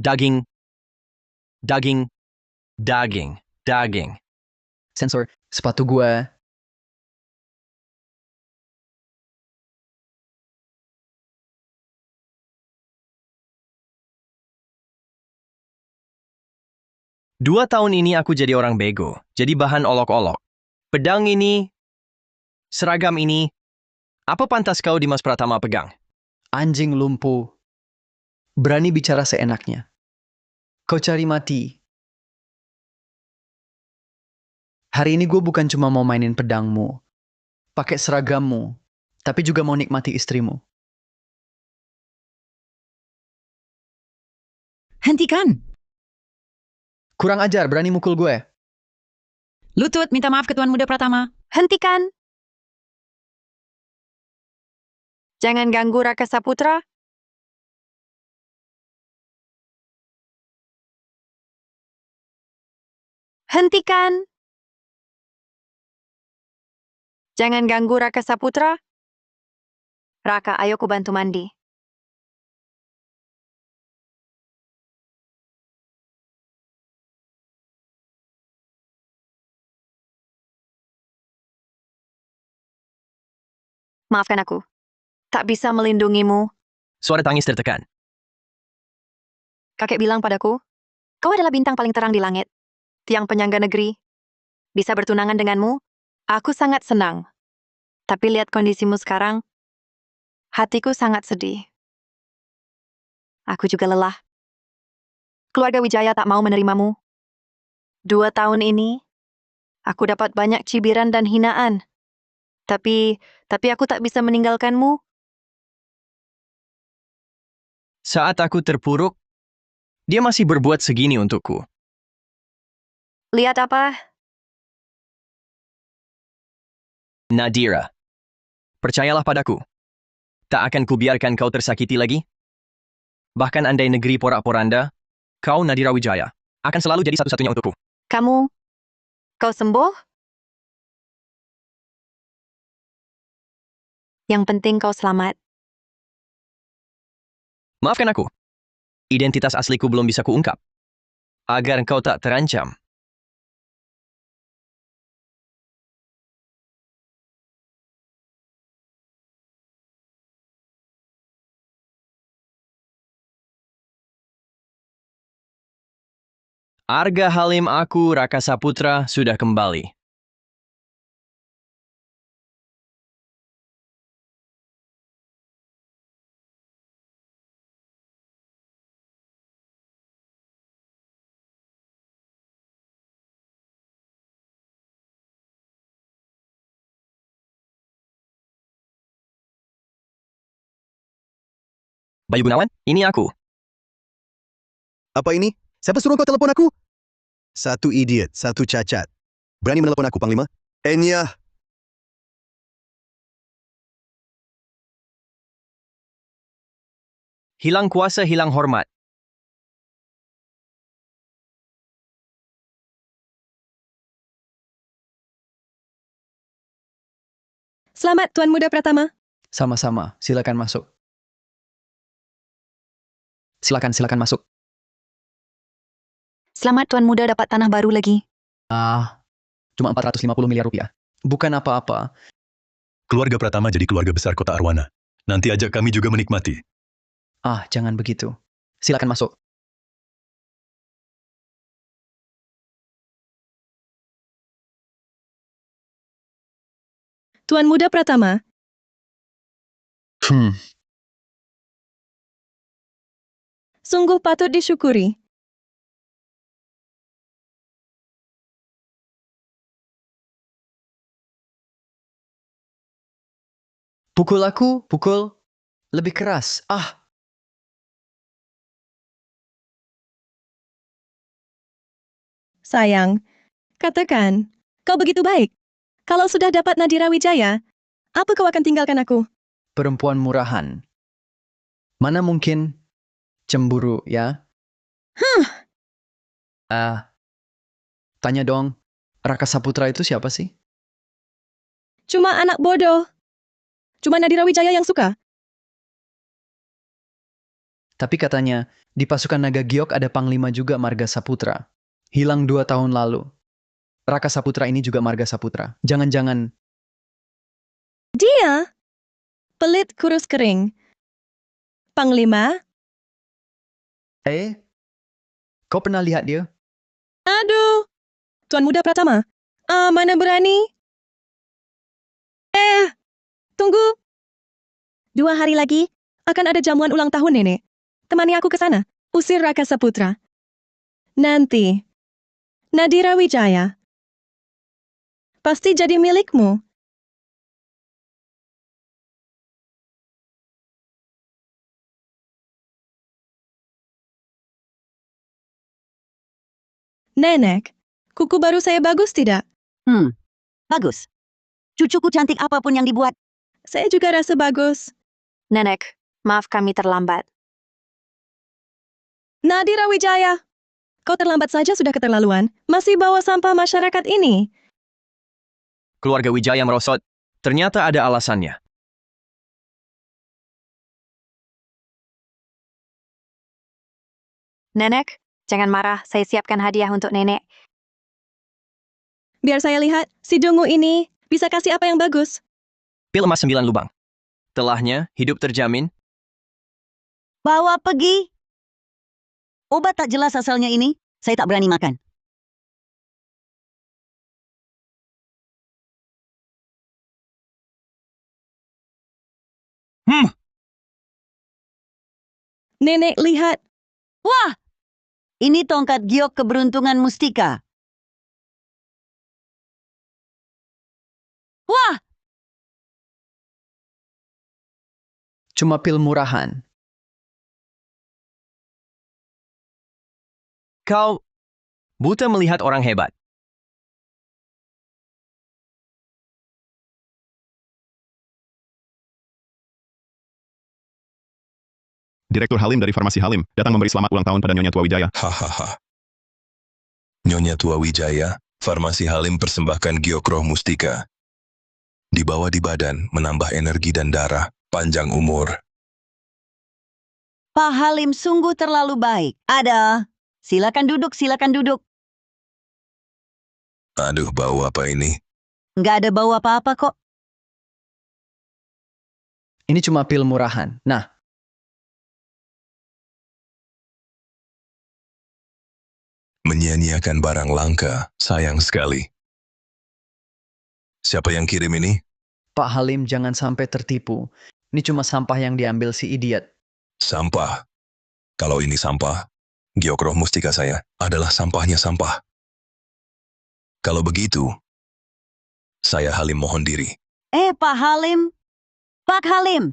Daging, daging, daging, daging. Sensor, sepatu gue. Dua tahun ini aku jadi orang bego, jadi bahan olok-olok. Pedang ini, seragam ini, apa pantas kau Dimas Pratama pegang? Anjing lumpuh. Berani bicara seenaknya. Kau cari mati. Hari ini gue bukan cuma mau mainin pedangmu, pakai seragammu, tapi juga mau nikmati istrimu. Hentikan! Kurang ajar, berani mukul gue. Lutut, minta maaf ke Tuan Muda Pratama. Hentikan! Jangan ganggu Raka Saputra. Hentikan! Jangan ganggu Raka Saputra. Raka, ayo ku bantu mandi. Maafkan aku. Tak bisa melindungimu. Suara tangis tertekan. Kakek bilang padaku, kau adalah bintang paling terang di langit. Tiang penyangga negeri. Bisa bertunangan denganmu, aku sangat senang. Tapi lihat kondisimu sekarang, hatiku sangat sedih. Aku juga lelah. Keluarga Wijaya tak mau menerimamu. 2 tahun ini, aku dapat banyak cibiran dan hinaan. Tapi aku tak bisa meninggalkanmu. Saat aku terpuruk, dia masih berbuat segini untukku. Lihat apa? Nadira, percayalah padaku. Tak akan kubiarkan kau tersakiti lagi. Bahkan andai negeri porak-poranda, kau Nadira Wijaya akan selalu jadi satu-satunya untukku. Kau sembuh? Yang penting kau selamat. Maafkan aku. Identitas asliku belum bisa kuungkap. Agar kau tak terancam. Arga Halim aku, Raka Saputra, sudah kembali. Bayu Gunawan, ini aku. Apa ini? Siapa suruh kau telepon aku? Satu idiot, satu cacat. Berani menelepon aku, Panglima? Enya, Hilang kuasa, hilang hormat. Selamat, Tuan Muda Pratama. Sama-sama, silakan masuk. Silakan masuk. Selamat Tuan Muda dapat tanah baru lagi. Cuma 450 miliar rupiah. Bukan apa-apa. Keluarga Pratama jadi keluarga besar kota Arwana. Nanti ajak kami juga menikmati. Jangan begitu. Silakan masuk. Tuan Muda Pratama, sungguh patut disyukuri. Pukul aku, pukul. Lebih keras. Sayang, katakan, kau begitu baik. Kalau sudah dapat Nadira Wijaya, apa kau akan tinggalkan aku? Perempuan murahan. Mana mungkin cemburu, ya? Tanya dong, Raka Saputra itu siapa sih? Cuma anak bodoh. Cuma Nadira Wijaya yang suka. Tapi katanya, Di pasukan Naga Giok ada Panglima juga Marga Saputra. Hilang 2 tahun lalu. Raka Saputra ini juga Marga Saputra. Jangan-jangan Dia? Pelit kurus kering. Panglima? kau pernah lihat dia? Aduh. Tuan Muda Pratama. Mana berani? Tunggu. 2 hari lagi, akan ada jamuan ulang tahun nenek. Temani aku ke sana. Usir Raka Saputra. Nanti, Nadira Wijaya pasti jadi milikmu. Nenek, kuku baru saya bagus tidak? Bagus. Cucuku cantik apapun yang dibuat. Saya juga rasa bagus. Nenek, maaf kami terlambat. Nadira Wijaya, kau terlambat saja sudah keterlaluan. Masih bawa sampah masyarakat ini. Keluarga Wijaya merosot. Ternyata ada alasannya. Nenek, jangan marah, saya siapkan hadiah untuk nenek. Biar saya lihat, si dungu ini bisa kasih apa yang bagus. Pil emas 9 lubang. Telahnya, hidup terjamin. Bawa pergi. Obat tak jelas asalnya ini, saya tak berani makan. Nenek lihat, Wah! Ini tongkat giok keberuntungan mustika. Wah! Cuma pil murahan. Kau buta melihat orang hebat. Direktur Halim dari Farmasi Halim datang memberi selamat ulang tahun pada Nyonya Tua Wijaya. Hahaha. Nyonya Tua Wijaya, Farmasi Halim persembahkan giok roh mustika. Dibawa di badan, menambah energi dan darah, panjang umur. Pak Halim sungguh terlalu baik. Ada. Silakan duduk, silakan duduk. Aduh, bau apa ini? Nggak ada bau apa-apa kok. Ini cuma pil murahan. Nah, Menyia-nyiakan barang langka, sayang sekali. Siapa yang kirim ini? Pak Halim jangan sampai tertipu. Ini cuma sampah yang diambil si idiot. Sampah. Kalau ini sampah, giok roh mustika saya adalah sampahnya sampah. Kalau begitu, saya Halim mohon diri. Pak Halim. Pak Halim.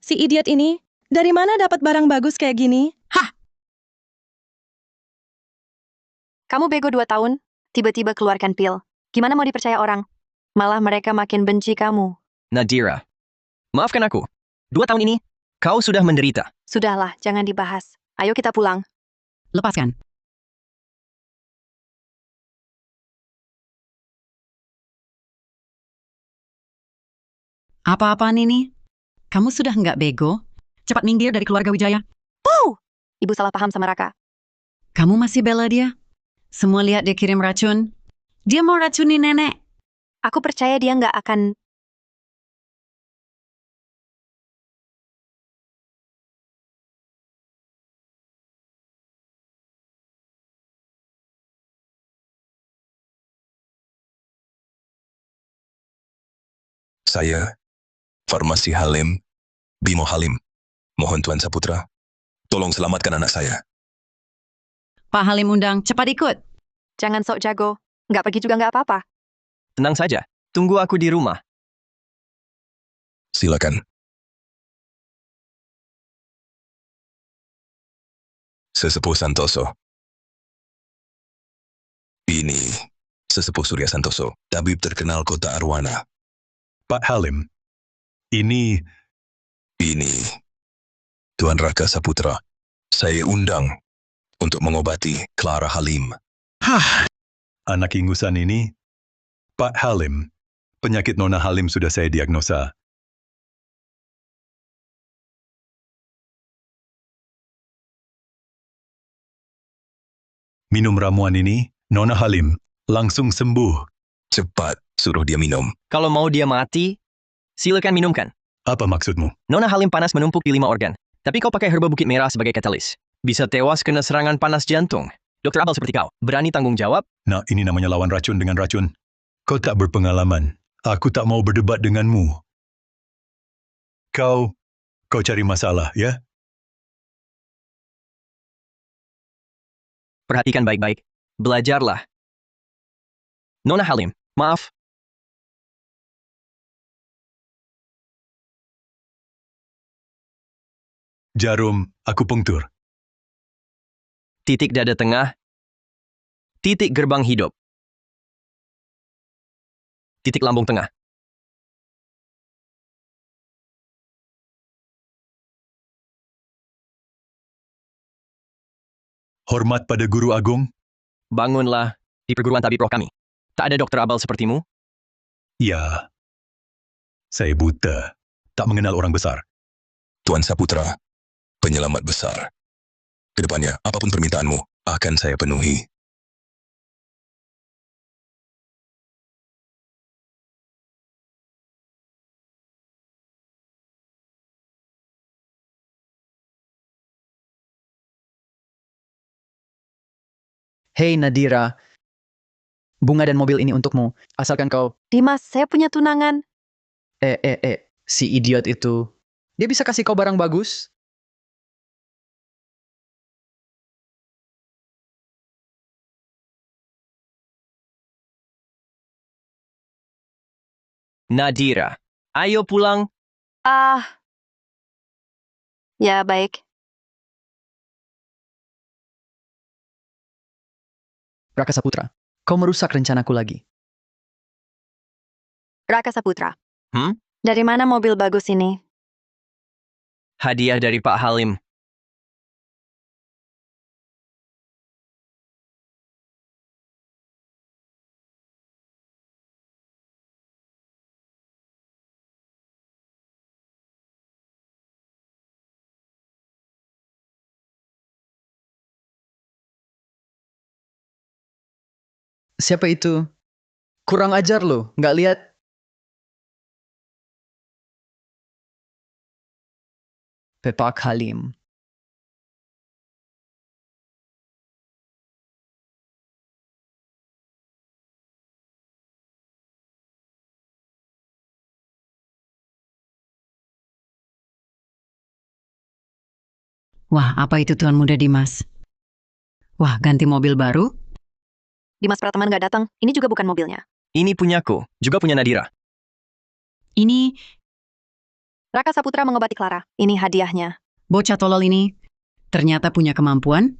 si idiot ini dari mana dapat barang bagus kayak gini? Kamu bego 2 tahun, tiba-tiba keluarkan pil. Gimana mau dipercaya orang? Malah mereka makin benci kamu. Nadira, maafkan aku. 2 tahun ini, kau sudah menderita. Sudahlah, jangan dibahas. Ayo kita pulang. Lepaskan. Apa-apaan ini? Kamu sudah nggak bego? Cepat minggir dari keluarga Wijaya. Ibu salah paham sama Raka. Kamu masih bela dia? Semua lihat dia kirim racun. Dia mau racuni nenek. Aku percaya dia nggak akan... Saya, Farmasi Halim, Bimo Halim. Mohon Tuan Saputra, tolong selamatkan anak saya. Pak Halim undang, cepat ikut. Jangan sok jago. Nggak pergi juga nggak apa-apa. Tenang saja, tunggu aku di rumah. Silakan. Sesepuh Santoso. Ini Sesepuh Surya Santoso, tabib terkenal kota Arwana. Pak Halim, ini Ini Tuan Raka Saputra. Saya undang untuk mengobati Clara Halim. anak ingusan ini. Pak Halim, penyakit Nona Halim sudah saya diagnosa. Minum ramuan ini, Nona Halim. Langsung sembuh. Cepat, suruh dia minum. Kalau mau dia mati, silakan minumkan. Apa maksudmu? Nona Halim panas menumpuk di 5 organ. Tapi kau pakai herba Bukit Merah sebagai katalis. Bisa tewas kena serangan panas jantung. Dokter abal seperti kau, berani tanggung jawab? Nah, ini namanya lawan racun dengan racun. Kau tak berpengalaman. Aku tak mau berdebat denganmu. Kau cari masalah, ya? Perhatikan baik-baik. Belajarlah. Nona Halim, maaf. Jarum, akupunktur. Titik dada tengah. Titik gerbang hidup. Titik lambung tengah. Hormat pada guru agung? Bangunlah di perguruan tabib roh kami. Tak ada dokter abal sepertimu? Ya. Saya buta. Tak mengenal orang besar. Tuan Saputra, penyelamat besar. Kedepannya, apapun permintaanmu, akan saya penuhi. Hei Nadira, bunga dan mobil ini untukmu. Asalkan kau, Dimas, saya punya tunangan. si idiot itu. Dia bisa kasih kau barang bagus? Nadira, ayo pulang. Ya baik. Raka Saputra, kau merusak rencanaku lagi. Raka Saputra. Hmm? Dari mana mobil bagus ini? Hadiah dari Pak Halim. Siapa itu? Kurang ajar loh, nggak lihat? Pak Halim. Wah, apa itu Tuan Muda Dimas? Wah, ganti mobil baru? Dimas Pratama nggak datang. Ini juga bukan mobilnya. Ini punyaku, juga punya Nadira. Ini Raka Saputra mengobati Clara. Ini hadiahnya. bocah tolol ini ternyata punya kemampuan.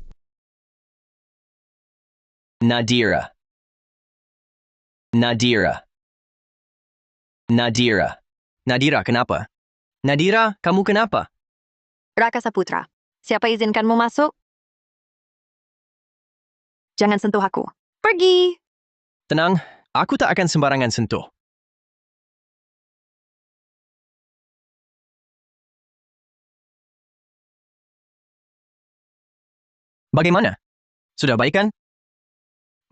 Nadira. Nadira. Nadira. Nadira, kenapa? Nadira, kamu kenapa? Raka Saputra. Siapa izinkanmu masuk? Jangan sentuh aku. Pergi! Tenang, aku tak akan sembarangan sentuh. Bagaimana? Sudah baik kan?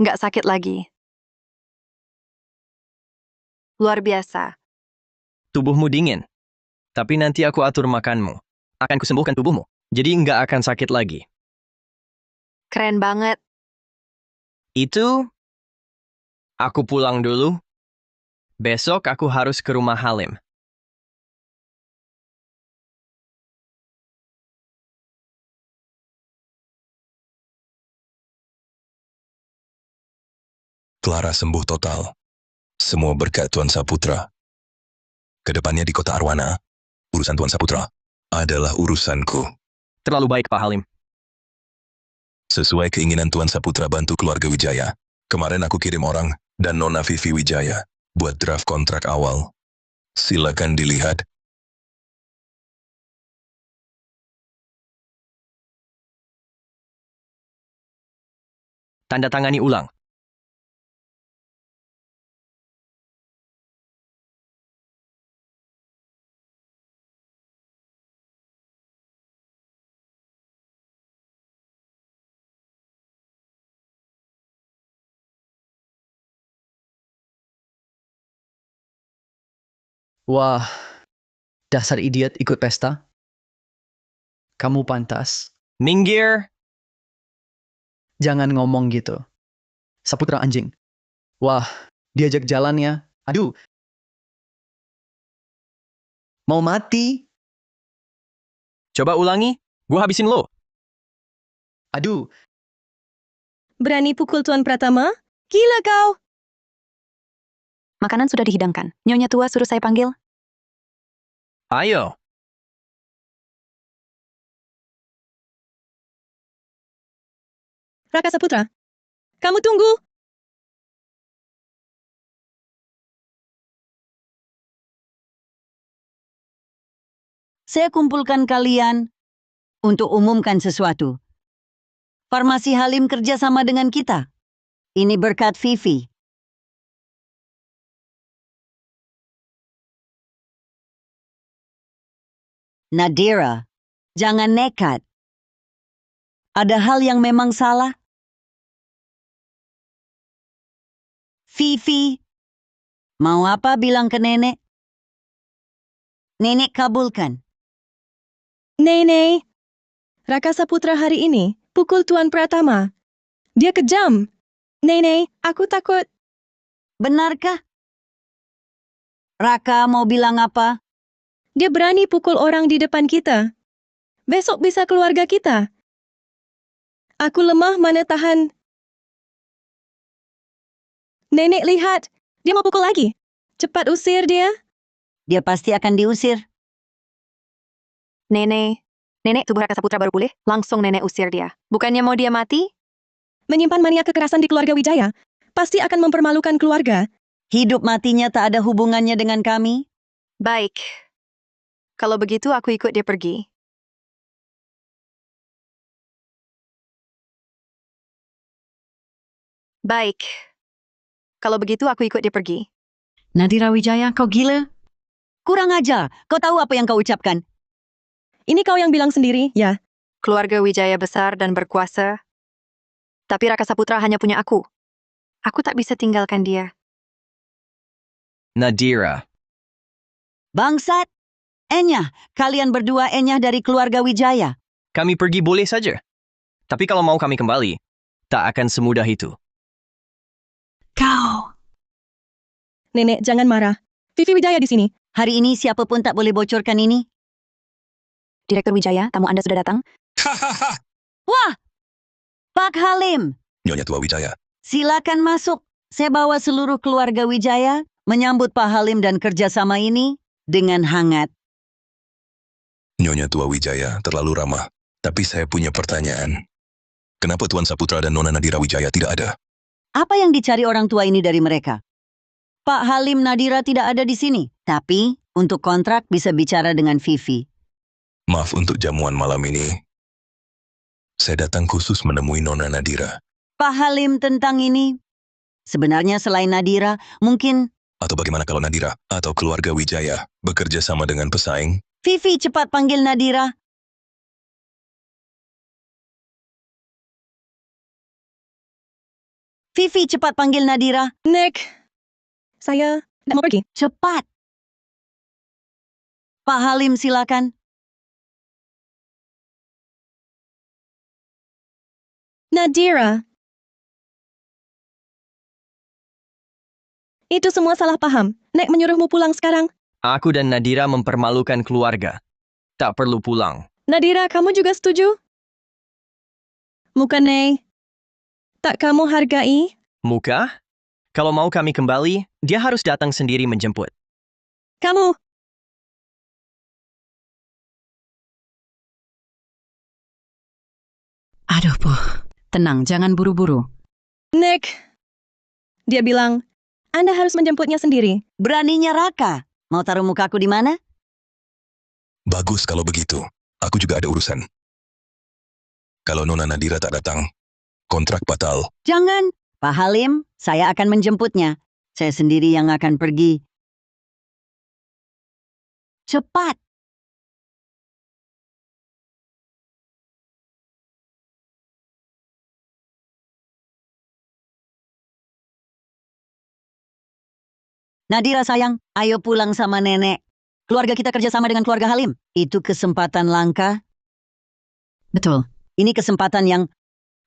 Nggak sakit lagi. Luar biasa. Tubuhmu dingin. Tapi nanti aku atur makanmu. Akan kusembuhkan tubuhmu. Jadi nggak akan sakit lagi. Keren banget. Itu, aku pulang dulu. Besok aku harus ke rumah Halim. Clara sembuh total. Semua berkat Tuan Saputra. Kedepannya di kota Arwana, urusan Tuan Saputra adalah urusanku. Terlalu baik, Pak Halim. Sesuai keinginan Tuan Saputra bantu keluarga Wijaya. Kemarin aku kirim orang dan Nona Vivi Wijaya buat draft kontrak awal. Silakan dilihat. Tanda tangani ulang. Wah, dasar idiot ikut pesta. Kamu pantas. Minggir! Jangan ngomong gitu. Saputra anjing. Wah, diajak jalan ya. Aduh. Mau mati? Coba ulangi, gua habisin lo. Aduh, Berani pukul Tuan Pratama? Gila kau! Makanan sudah dihidangkan. Nyonya tua suruh saya panggil. Ayo. Raka Saputra, kamu tunggu! Saya kumpulkan kalian untuk umumkan sesuatu. Farmasi Halim kerja sama dengan kita. Ini berkat Vivi. Nadira, jangan nekat. Ada hal yang memang salah. Vivi, mau apa bilang ke nenek? Nenek kabulkan. Nenek, Raka Saputra hari ini pukul Tuan Pratama. Dia kejam. Nenek, aku takut. Benarkah? Raka mau bilang apa? Dia berani pukul orang di depan kita. Besok bisa keluarga kita. Aku lemah mana tahan. Nenek lihat, dia mau pukul lagi. Cepat usir dia. Dia pasti akan diusir. Nenek tubuh Raka Saputra baru pulih, langsung nenek usir dia. Bukannya mau dia mati? Menyimpan mania kekerasan di keluarga Wijaya pasti akan mempermalukan keluarga. Hidup matinya tak ada hubungannya dengan kami. Baik. Kalau begitu aku ikut dia pergi. Baik. Kalau begitu aku ikut dia pergi. Nadira Wijaya, kau gila? Kurang ajar. Kau tahu apa yang kau ucapkan? Ini kau yang bilang sendiri, ya. Keluarga Wijaya besar dan berkuasa. Tapi Raka Saputra hanya punya aku. Aku tak bisa tinggalkan dia. Nadira. Bangsat. Enyah, kalian berdua enyah dari keluarga Wijaya. Kami pergi boleh saja. Tapi kalau mau kami kembali, tak akan semudah itu. Kau. Nenek, jangan marah. Vivi Wijaya di sini. Hari ini siapapun tak boleh bocorkan ini. Direktur Wijaya, tamu Anda sudah datang. Hahaha. Wah! Pak Halim, Nyonya tua Wijaya. silakan masuk. Saya bawa seluruh keluarga Wijaya menyambut Pak Halim dan kerjasama ini dengan hangat. Nyonya tua Wijaya terlalu ramah. Tapi saya punya pertanyaan. Kenapa Tuan Saputra dan Nona Nadira Wijaya tidak ada? Apa yang dicari orang tua ini dari mereka? Pak Halim Nadira tidak ada di sini. Tapi untuk kontrak bisa bicara dengan Vivi. Maaf untuk jamuan malam ini. Saya datang khusus menemui Nona Nadira. Pak Halim tentang ini. Sebenarnya selain Nadira, mungkin Atau bagaimana kalau Nadira atau keluarga Wijaya bekerja sama dengan pesaing? Vivi cepat panggil Nadira. Vivi cepat panggil Nadira. Nek, saya tidak mau pergi. Cepat. Pak Halim silakan. Nadira. Itu semua salah paham. Nek menyuruhmu pulang sekarang. Aku dan Nadira mempermalukan keluarga. Tak perlu pulang. Nadira, kamu juga setuju? Bukan, Nek. Tak kamu hargai? Muka? Kalau mau kami kembali, dia harus datang sendiri menjemput. Kamu. Aduh, Po. Tenang, jangan buru-buru. Nek. Dia bilang, Anda harus menjemputnya sendiri. Beraninya Raka. Mau taruh mukaku di mana? Bagus kalau begitu. Aku juga ada urusan. Kalau Nona Nadira tak datang, kontrak batal. Jangan. Pak Halim, saya akan menjemputnya. Saya sendiri yang akan pergi. Cepat. Nadira sayang, ayo pulang sama nenek. keluarga kita kerjasama dengan keluarga Halim. Itu kesempatan langka. Betul. Ini kesempatan yang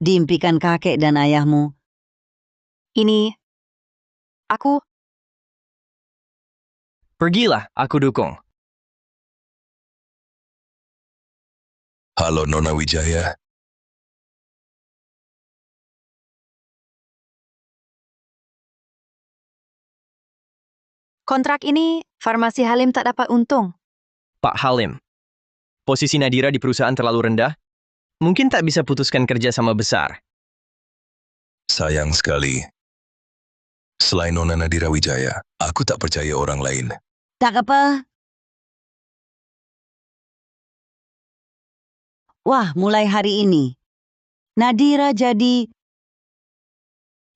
diimpikan kakek dan ayahmu. Ini... Aku... Pergilah, aku dukung. Halo Nona Wijaya. Kontrak ini, Farmasi Halim tak dapat untung. Pak Halim, posisi Nadira di perusahaan terlalu rendah? Mungkin tak bisa putuskan kerja sama besar. Sayang sekali. Selain Nona Nadira Wijaya, aku tak percaya orang lain. Tak apa. Wah, mulai hari ini, Nadira jadi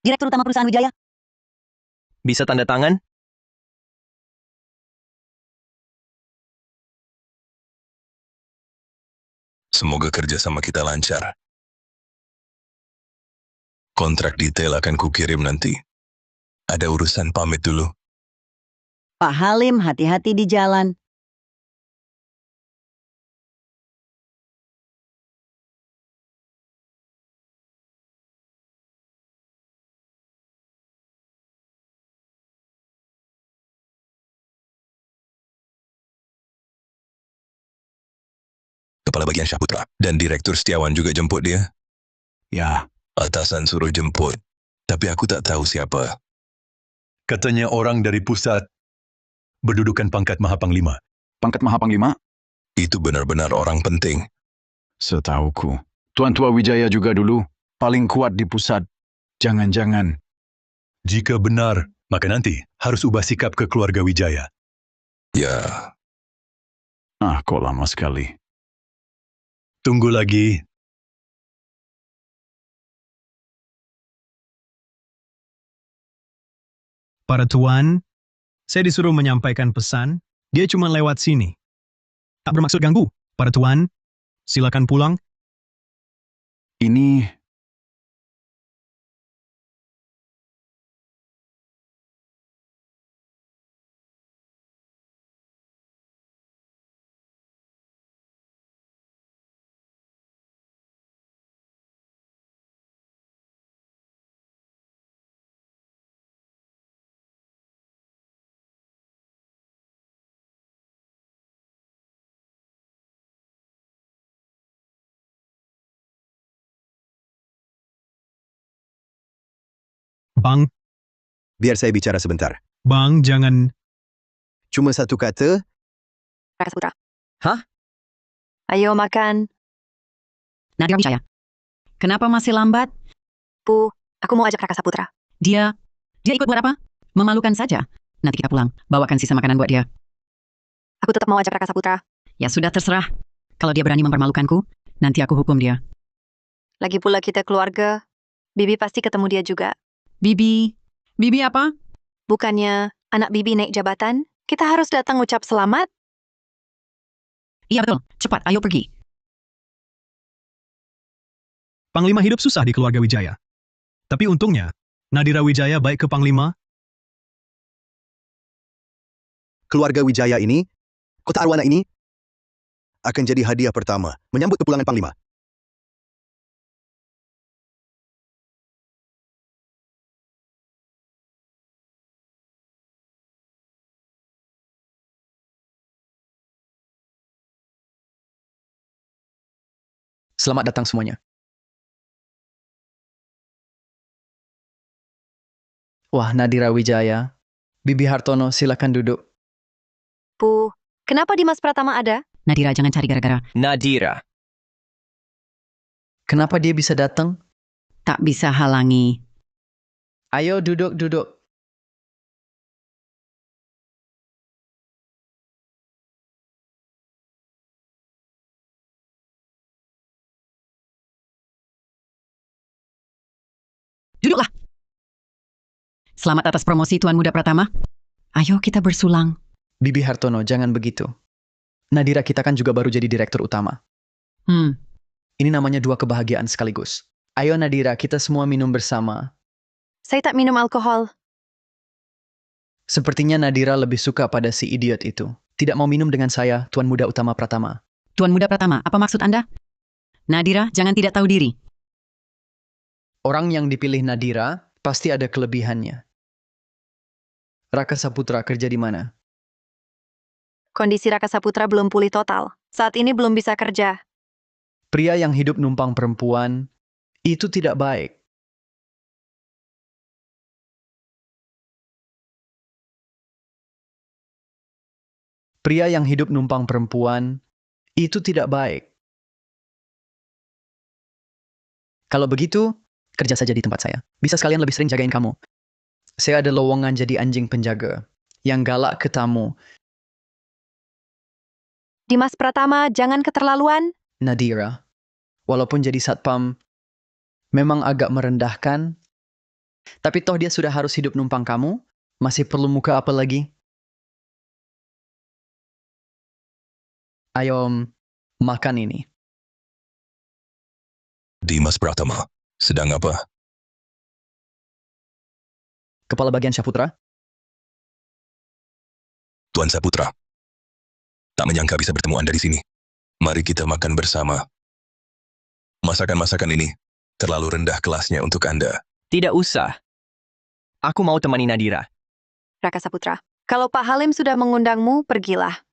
Direktur Utama Perusahaan Wijaya. Bisa tanda tangan? Semoga kerjasama kita lancar. Kontrak detail akan kukirim nanti. Ada urusan, pamit dulu. Pak Halim, hati-hati di jalan. Kepala Bagian Syahputra dan Direktur Setiawan juga jemput dia. Ya, Atasan suruh jemput, tapi aku tak tahu siapa. katanya orang dari pusat berdudukan pangkat Mahapanglima. Pangkat Mahapanglima? Itu benar-benar orang penting. Setauku. Tuan Tua Wijaya juga dulu paling kuat di pusat. Jangan-jangan. Jika benar, maka nanti harus ubah sikap ke keluarga Wijaya. Ya, Kok lama sekali. Tunggu lagi. Para tuan, saya disuruh menyampaikan pesan, dia cuma lewat sini. Tak bermaksud ganggu. Para tuan, silakan pulang. Ini... Bang, Biar saya bicara sebentar. bang, jangan. Cuma satu kata, Raka Saputra. Hah? Ayo makan. Nadira Wijaya. Kenapa masih lambat? Bu, aku mau ajak Raka Saputra. Dia ikut buat apa? Memalukan saja. Nanti kita pulang, bawakan sisa makanan buat dia. Aku tetap mau ajak Raka Saputra. Ya sudah terserah. Kalau dia berani mempermalukanku, nanti aku hukum dia. Lagi pula kita keluarga. Bibi pasti ketemu dia juga. Bibi apa? Bukannya anak Bibi naik jabatan, kita harus datang ucap selamat? Iya betul, cepat, ayo pergi. Panglima hidup susah di keluarga Wijaya. Tapi untungnya, Nadira Wijaya baik ke Panglima. keluarga Wijaya ini, kota arwana ini, akan jadi hadiah pertama menyambut kepulangan Panglima. Selamat datang semuanya. Wah, Nadira Wijaya. Bibi Hartono, silakan duduk. Bu, kenapa Dimas Pratama ada? Nadira jangan cari gara-gara. Nadira. Kenapa dia bisa datang? Tak bisa halangi. Ayo duduk. Duduklah. Selamat atas promosi Tuan Muda Pratama. Ayo kita bersulang. Bibi Hartono, jangan begitu. Nadira kita kan juga baru jadi direktur utama. Ini namanya dua kebahagiaan sekaligus. Ayo Nadira, kita semua minum bersama. Saya tak minum alkohol. Sepertinya Nadira lebih suka pada si idiot itu. tidak mau minum dengan saya, Tuan Muda Utama Pratama. Tuan Muda Pratama, apa maksud Anda? Nadira, jangan tidak tahu diri. Orang yang dipilih Nadira pasti ada kelebihannya. Raka Saputra kerja di mana? Kondisi Raka Saputra belum pulih total. Saat ini belum bisa kerja. Pria yang hidup numpang perempuan, itu tidak baik. Pria yang hidup numpang perempuan, itu tidak baik. Kalau begitu, kerja saja di tempat saya. Bisa sekalian lebih sering jagain kamu. Saya ada lowongan jadi anjing penjaga, yang galak ke tamu. Dimas Pratama, jangan keterlaluan. Nadira, walaupun jadi satpam, memang agak merendahkan, tapi toh dia sudah harus hidup numpang kamu, masih perlu muka apa lagi? Ayo, makan ini. Dimas Pratama, sedang apa? Kepala bagian Saputra? Tuan Saputra. Tak menyangka bisa bertemu Anda di sini. Mari kita makan bersama. Masakan-masakan ini terlalu rendah kelasnya untuk Anda. Tidak usah. Aku mau temani Nadira. Raka Saputra, kalau Pak Halim sudah mengundangmu, pergilah.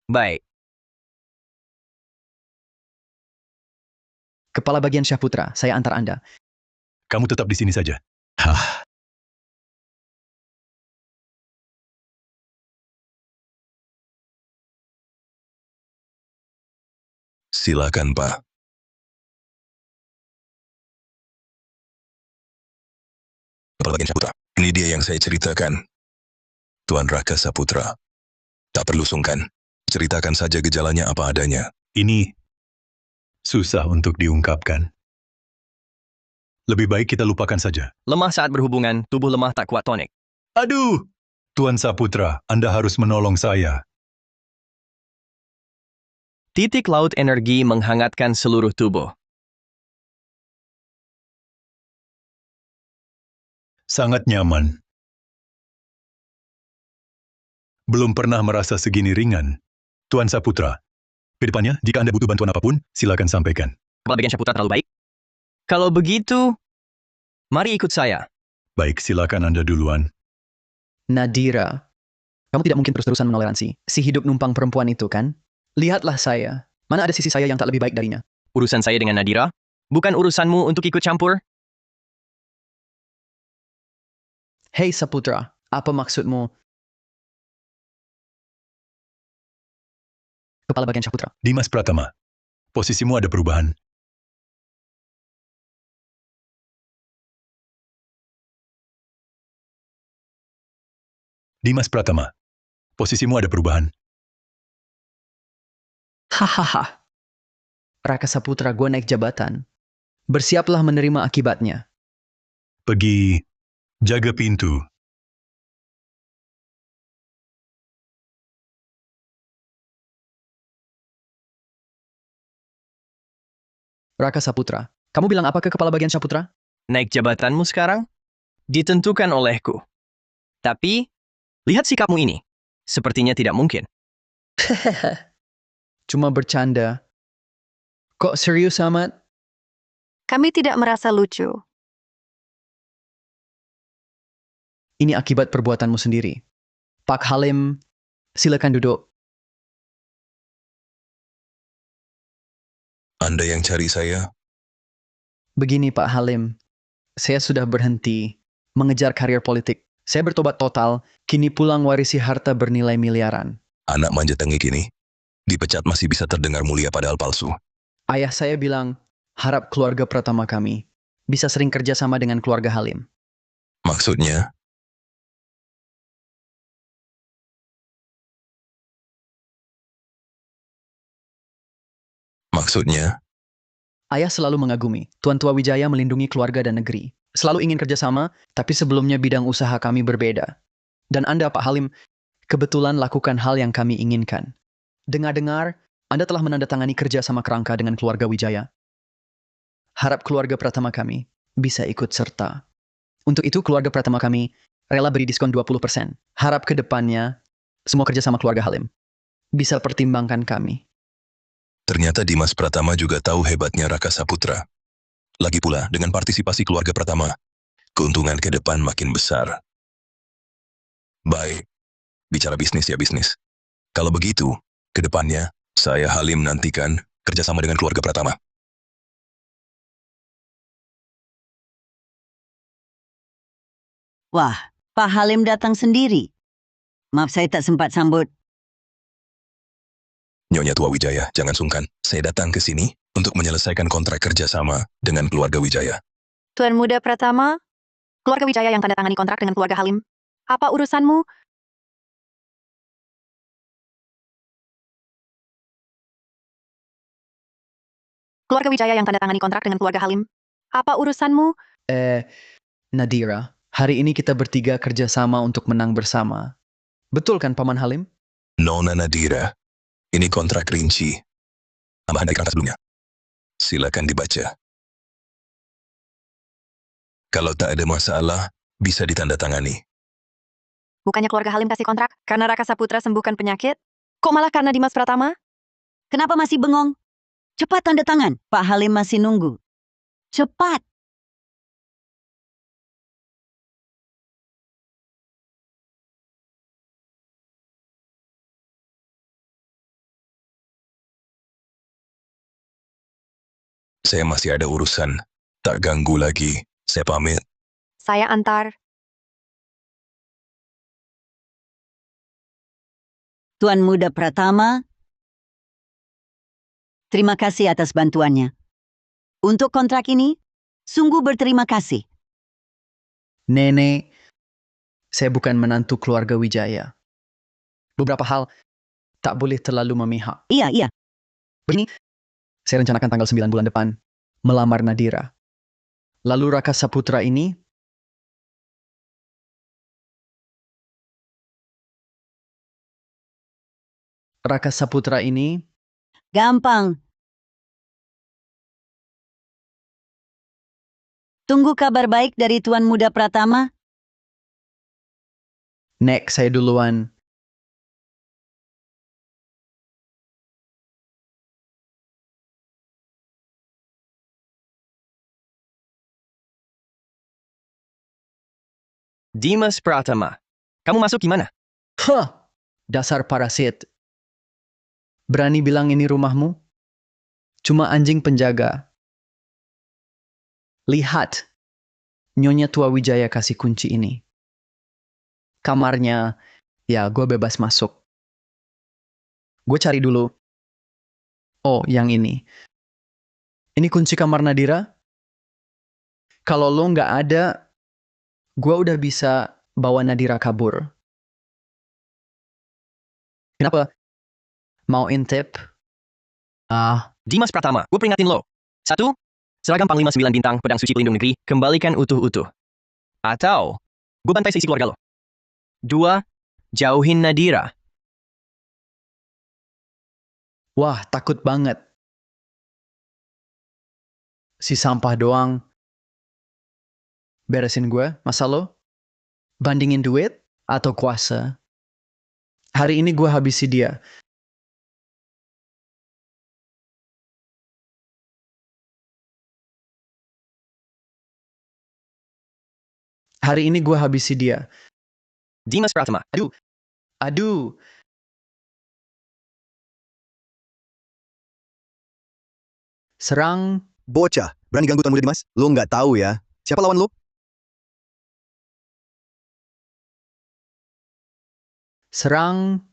Baik. Kepala bagian Saputra, saya antar Anda. Kamu tetap di sini saja. Hah. Silakan, Pak. Kepala bagian Saputra. Ini dia yang saya ceritakan. Tuan Raka Saputra. Tak perlu sungkan. Ceritakan saja gejalanya apa adanya. Ini susah untuk diungkapkan. Lebih baik kita lupakan saja. Lemah saat berhubungan, tubuh lemah tak kuat tonik. Aduh! Tuan Saputra, Anda harus menolong saya. Titik laut energi menghangatkan seluruh tubuh. Sangat nyaman. Belum pernah merasa segini ringan. Tuan Saputra, kedepannya jika Anda butuh bantuan apapun, silakan sampaikan. Kepala bagian Saputra terlalu baik. Kalau begitu, mari ikut saya. Baik, silakan Anda duluan. Nadira, kamu tidak mungkin terus-terusan menoleransi si hidup numpang perempuan itu, kan? Lihatlah saya. Mana ada sisi saya yang tak lebih baik darinya? Urusan saya dengan Nadira, bukan urusanmu untuk ikut campur. Hei Saputra, apa maksudmu? Kepala bagian Saputra. Dimas Pratama, posisimu ada perubahan. Dimas Pratama, posisimu ada perubahan. Hahaha. Raka Saputra, gue naik jabatan. Bersiaplah menerima akibatnya. Pergi jaga pintu. Raka Saputra, kamu bilang apa ke kepala bagian Saputra? Naik jabatanmu sekarang? Ditentukan olehku. Tapi, lihat sikapmu ini. Sepertinya tidak mungkin. Cuma bercanda. Kok serius amat? Kami tidak merasa lucu. Ini akibat perbuatanmu sendiri. Pak Halim, silakan duduk. Anda yang cari saya? Begini Pak Halim, saya sudah berhenti mengejar karir politik. Saya bertobat total, kini pulang warisi harta bernilai miliaran. Anak manja tengik ini. Dipecat masih bisa terdengar mulia padahal palsu. Ayah saya bilang, harap keluarga pertama kami bisa sering kerja sama dengan keluarga Halim. Maksudnya? Maksudnya? Ayah selalu mengagumi, Tuan Tua Wijaya melindungi keluarga dan negeri. Selalu ingin kerjasama, tapi sebelumnya bidang usaha kami berbeda. Dan Anda, Pak Halim, kebetulan lakukan hal yang kami inginkan. Dengar-dengar, Anda telah menandatangani kerja sama kerangka dengan keluarga Wijaya. Harap keluarga pertama kami bisa ikut serta. Untuk itu, keluarga pertama kami rela beri diskon 20%. Harap ke depannya, semua kerja sama keluarga Halim. bisa pertimbangkan kami. Ternyata Dimas Pratama juga tahu hebatnya Raka Saputra. Lagi pula, dengan partisipasi keluarga Pratama, keuntungan ke depan makin besar. Baik, bicara bisnis ya bisnis. Kalau begitu, ke depannya, saya Halim nantikan kerjasama dengan keluarga Pratama. Wah, Pak Halim datang sendiri. Maaf saya tak sempat sambut. Nyonya Tua Wijaya, jangan sungkan. Saya datang ke sini untuk menyelesaikan kontrak kerjasama dengan keluarga Wijaya. Tuan Muda Pratama, keluarga Wijaya yang tanda tangani kontrak dengan keluarga Halim. Apa urusanmu? Keluarga Wijaya yang tanda tangani kontrak dengan keluarga Halim. Apa urusanmu? Nadira, hari ini kita bertiga kerjasama untuk menang bersama. Betul kan, Paman Halim? Nona Nadira, ini kontrak rinci. Tambahan dari kertas sebelumnya. Silakan dibaca. Kalau tak ada masalah, bisa ditandatangani. Bukannya keluarga Halim kasih kontrak karena Raka Saputra sembuhkan penyakit? Kok malah karena Dimas Pratama? Kenapa masih bengong? Cepat tanda tangan, Pak Halim masih nunggu. Cepat! Saya masih ada urusan. Tak ganggu lagi. Saya pamit. Saya antar. Tuan Muda Pratama, terima kasih atas bantuannya. Untuk kontrak ini, sungguh berterima kasih. Nenek, saya bukan menantu keluarga Wijaya. Beberapa hal tak boleh terlalu memihak. Iya. Begini, saya rencanakan tanggal 9 bulan depan melamar Nadira. Lalu Raka Saputra ini Gampang. Tunggu kabar baik dari Tuan Muda Pratama. Nek, saya duluan. Dimas Pratama, kamu masuk gimana? Hah, dasar parasit. Berani bilang ini rumahmu? Cuma anjing penjaga. Lihat, Nyonya Tua Wijaya kasih kunci ini. Kamarnya, ya gue bebas masuk. Gue cari dulu. Oh, yang ini. Ini kunci kamar Nadira. Kalau lo nggak ada, gue udah bisa bawa Nadira kabur. Kenapa? Mau intip? Dimas Pratama, gue peringatin lo. 1. Seragam Panglima 9 Bintang Pedang Suci Pelindung Negeri, kembalikan utuh-utuh. Atau, gue bantai seisi keluarga lo. 2. Jauhin Nadira. Wah, takut banget. Si sampah doang. Beresin gue, masa lo? Bandingin duit atau kuasa? Hari ini gue habisi dia. Hari ini gue habisi dia. Dimas Pratama. Aduh. Serang. Bocah, berani ganggu Tuan Muda Dimas? Lo nggak tahu ya. Siapa lawan lo? Serang.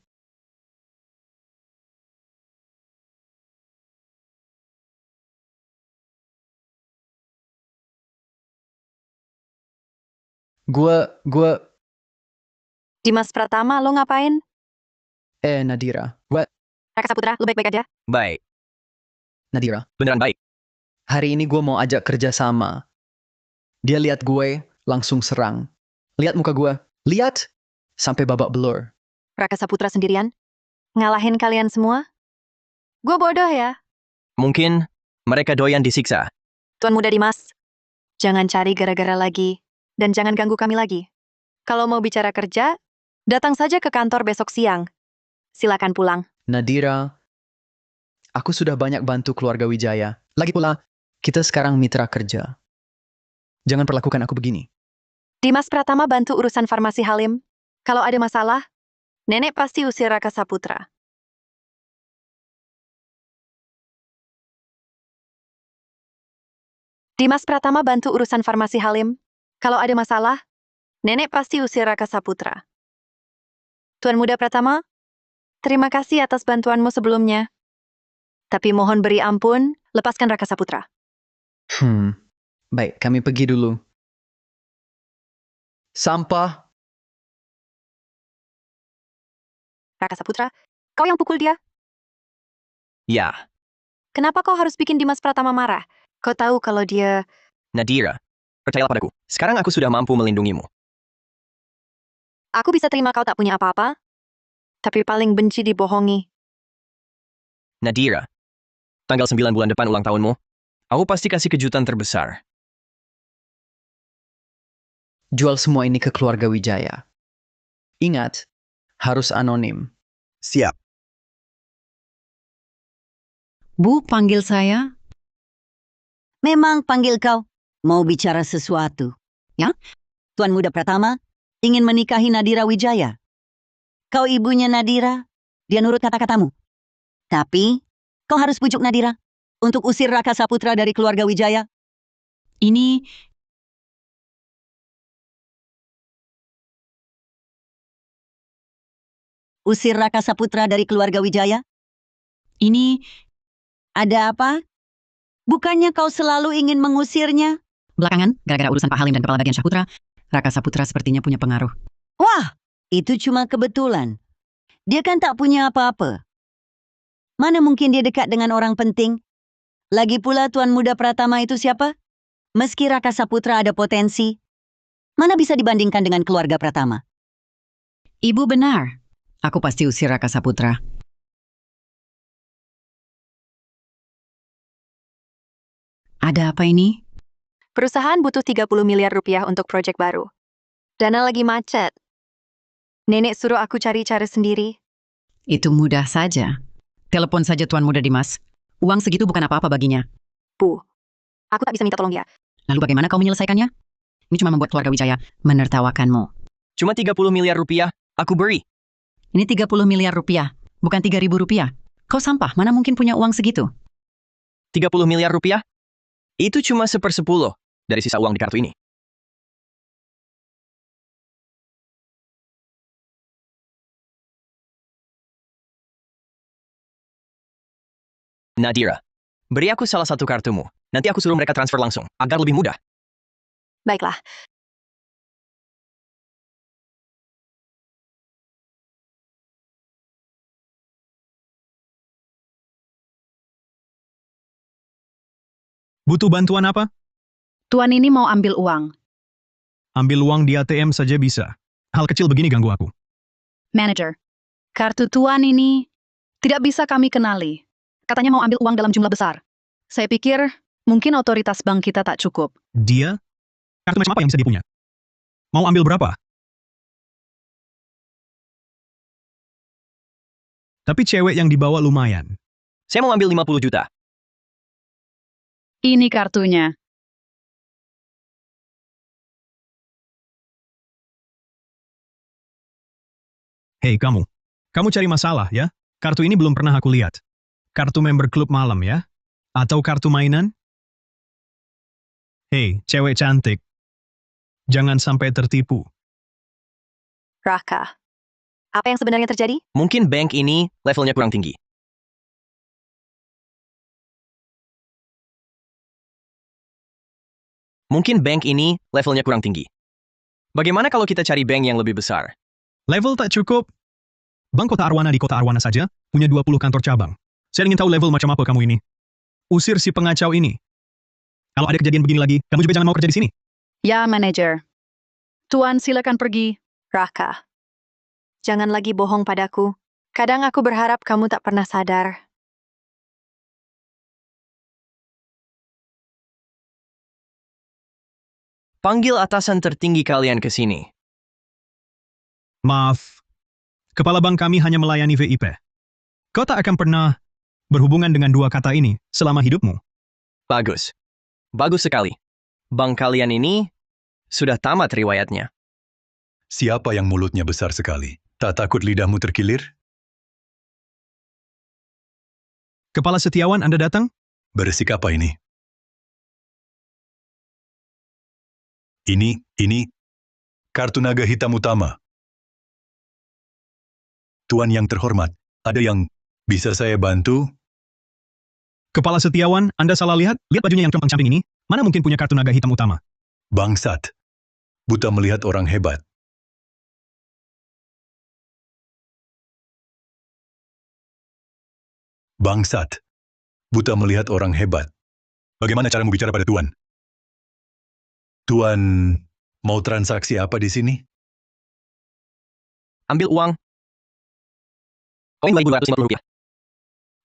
Gue. Dimas Pratama, lo ngapain? Nadira. Raka Saputra, lo baik-baik aja? Baik. Nadira. Beneran baik. Hari ini gue mau ajak kerja sama. Dia lihat gue, langsung serang. Lihat muka gue. Lihat. Sampai babak belur. Raka Saputra sendirian? Ngalahin kalian semua? Gue bodoh ya? Mungkin mereka doyan disiksa. Tuan Muda Dimas, jangan cari gara-gara lagi. Dan jangan ganggu kami lagi. Kalau mau bicara kerja, datang saja ke kantor besok siang. Silakan pulang. Nadira, aku sudah banyak bantu keluarga Wijaya. Lagi pula, kita sekarang mitra kerja. Jangan perlakukan aku begini. Dimas Pratama bantu urusan farmasi Halim. Kalau ada masalah, nenek pasti usir Raka Saputra. Dimas Pratama bantu urusan farmasi Halim. Kalau ada masalah, nenek pasti usir Raka Saputra. Tuan Muda Pratama, terima kasih atas bantuanmu sebelumnya. Tapi mohon beri ampun, lepaskan Raka Saputra. Baik, kami pergi dulu. Sampah. Raka Saputra, kau yang pukul dia? Ya, Kenapa kau harus bikin Dimas Pratama marah? Kau tahu kalau dia... Nadira, percayalah padaku. Sekarang aku sudah mampu melindungimu. Aku bisa terima kau tak punya apa-apa, tapi paling benci dibohongi. Nadira, tanggal 9 bulan depan ulang tahunmu, aku pasti kasih kejutan terbesar. Jual semua ini ke keluarga Wijaya. Ingat, harus anonim. Siap. Bu, panggil saya. Memang panggil kau. Mau bicara sesuatu. Ya? Tuan Muda Pratama ingin menikahi Nadira Wijaya. Kau ibunya Nadira. Dia nurut kata-katamu. Tapi, kau harus pujuk Nadira untuk usir Raka Saputra dari keluarga Wijaya. Ini Usir Raka Saputra dari keluarga Wijaya? Ada apa? Bukannya kau selalu ingin mengusirnya? belakangan, gara-gara urusan Pak Halim dan Kepala Bagian Syahputra, Raka Saputra sepertinya punya pengaruh. Wah, itu cuma kebetulan. Dia kan tak punya apa-apa. Mana mungkin dia dekat dengan orang penting? Lagi pula Tuan Muda Pratama itu siapa? Meski Raka Saputra ada potensi, mana bisa dibandingkan dengan keluarga Pratama? Ibu benar. Aku pasti usir Raka Saputra. Ada apa ini? Perusahaan butuh 30 miliar rupiah untuk proyek baru. Dana lagi macet. Nenek suruh aku cari cara sendiri. Itu mudah saja. Telepon saja Tuan Muda Dimas. Uang segitu bukan apa-apa baginya. Bu, aku tak bisa minta tolong dia. Lalu bagaimana kau menyelesaikannya? Ini cuma membuat keluarga Wijaya menertawakanmu. Cuma 30 miliar rupiah, aku beri. Ini 30 miliar rupiah, bukan 3.000 rupiah. Kau sampah, mana mungkin punya uang segitu? 30 miliar rupiah? Itu cuma 1/10 dari sisa uang di kartu ini. Nadira, beri aku salah satu kartumu. Nanti aku suruh mereka transfer langsung, agar lebih mudah. Baiklah. Butuh bantuan apa? Tuan ini mau ambil uang. Ambil uang di ATM saja bisa. Hal kecil begini ganggu aku. Manager, kartu Tuan ini tidak bisa kami kenali. Katanya mau ambil uang dalam jumlah besar. Saya pikir mungkin otoritas bank kita tak cukup. Dia? Kartu macam apa yang bisa dia punya? Mau ambil berapa? Tapi cewek yang dibawa lumayan. Saya mau ambil 50 juta. Ini kartunya. Hei kamu. Kamu cari masalah ya? Kartu ini belum pernah aku lihat. Kartu member klub malam ya? Atau kartu mainan? Hei, cewek cantik. Jangan sampai tertipu. Raka, apa yang sebenarnya terjadi? Mungkin bank ini levelnya kurang tinggi. Mungkin bank ini levelnya kurang tinggi. Bagaimana kalau kita cari bank yang lebih besar? Level tak cukup. Bank Kota Arwana di Kota Arwana saja punya 20 kantor cabang. Saya ingin tahu level macam apa kamu ini. Usir si pengacau ini. Kalau ada kejadian begini lagi, kamu juga jangan mau kerja di sini. Ya, manager. Tuan silakan pergi. Raka, jangan lagi bohong padaku. Kadang aku berharap kamu tak pernah sadar. Panggil atasan tertinggi kalian ke sini. Maaf. Kepala bank kami hanya melayani VIP. Kau tak akan pernah berhubungan dengan dua kata ini selama hidupmu. Bagus. Bagus sekali. Bank kalian ini sudah tamat riwayatnya. Siapa yang mulutnya besar sekali? Tak takut lidahmu terkilir? Kepala Setiawan Anda datang? Beresik apa ini? Ini, kartu naga hitam utama. Tuan yang terhormat, ada yang bisa saya bantu? Kepala Setiawan, Anda salah lihat? Lihat bajunya yang compang-camping ini. Mana mungkin punya kartu naga hitam utama? Bangsat. Buta melihat orang hebat. Bangsat. Buta melihat orang hebat. Bagaimana caramu bicara pada Tuan? Tuan mau transaksi apa di sini? Ambil uang. Koin Rp2.250.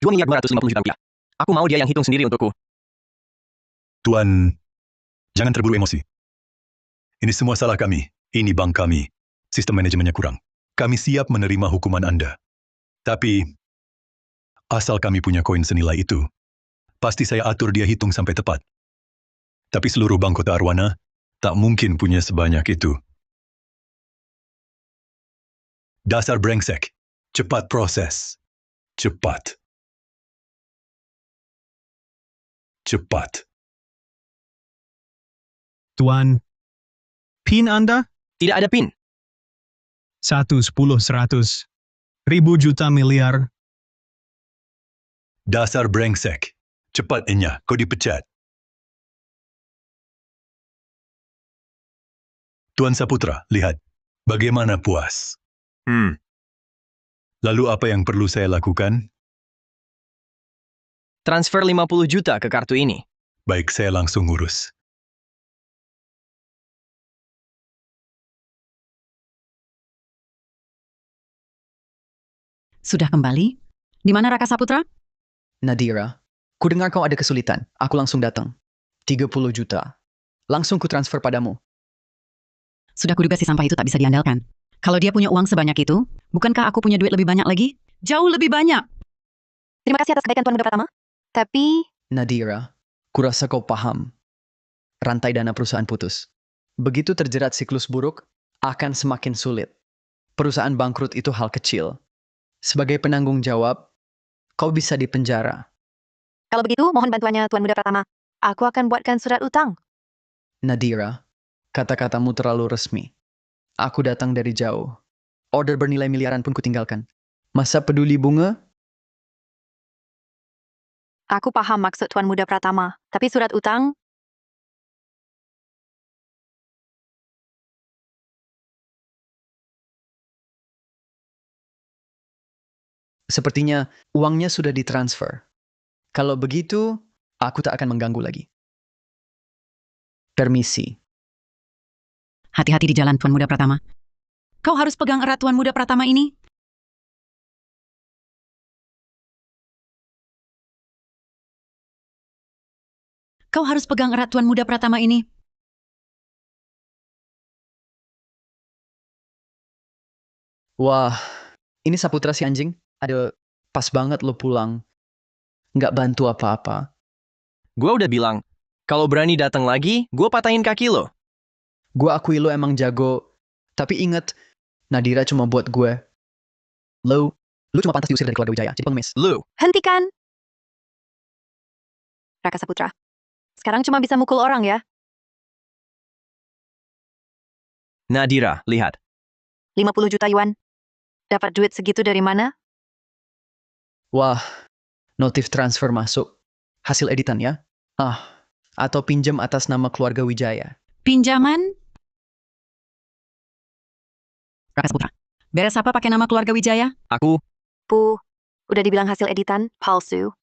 Rp2.250.000.000. Aku mau dia yang hitung sendiri untukku. Tuan, jangan terburu emosi. Ini semua salah kami. Ini bank kami. Sistem manajemennya kurang. Kami siap menerima hukuman Anda. Tapi, asal kami punya koin senilai itu, pasti saya atur dia hitung sampai tepat. Tapi seluruh bank kota Arwana tak mungkin punya sebanyak itu. Dasar brengsek. Cepat proses. Cepat. Cepat. Tuan, PIN Anda? Tidak ada PIN. 1, 10, 100. Ribu juta miliar. Dasar brengsek. Cepat, Enya. Kau dipecat. Tuan Saputra, lihat. Bagaimana puas? Lalu apa yang perlu saya lakukan? Transfer 50 juta ke kartu ini. Baik, saya langsung ngurus. Sudah kembali? Di mana Raka Saputra? Nadira, ku dengar kau ada kesulitan. Aku langsung datang. 30 juta. Langsung ku transfer padamu. Sudah kuduga si sampah itu tak bisa diandalkan. Kalau dia punya uang sebanyak itu, bukankah aku punya duit lebih banyak lagi? Jauh lebih banyak. Terima kasih atas kebaikan Tuan Muda Pratama. Tapi, Nadira, kurasa kau paham. Rantai dana perusahaan putus. Begitu terjerat siklus buruk, akan semakin sulit. Perusahaan bangkrut itu hal kecil. Sebagai penanggung jawab, kau bisa dipenjara. kalau begitu, mohon bantuannya Tuan Muda Pratama. Aku akan buatkan surat utang. Nadira, kata-katamu terlalu resmi. Aku datang dari jauh. Order bernilai miliaran pun kutinggalkan. Masa peduli bunga? Aku paham maksud Tuan Muda Pratama, tapi surat utang, Sepertinya uangnya sudah ditransfer. Kalau begitu, aku tak akan mengganggu lagi. Permisi. Hati-hati di jalan, Tuan Muda Pratama. Kau harus pegang erat Tuan Muda Pratama ini. Kau harus pegang erat Tuan Muda Pratama ini. Wah, ini Saputra si anjing. Ada pas banget lo pulang. Nggak bantu apa-apa. Gue udah bilang, kalau berani datang lagi, gue patahin kaki lo. Gue akui lo emang jago. Tapi inget, Nadira cuma buat gue. Lo cuma pantas diusir dari keluarga Wijaya. Jadi pengemis. Lu, hentikan. Raka Saputra, sekarang cuma bisa mukul orang ya. Nadira, lihat. 50 juta yuan. Dapat duit segitu dari mana? Wah, notif transfer masuk. Hasil editan ya? Atau pinjam atas nama keluarga Wijaya. Pinjaman? Raka Saputra, beres apa pakai nama keluarga Wijaya? Aku, Udah dibilang hasil editan, palsu.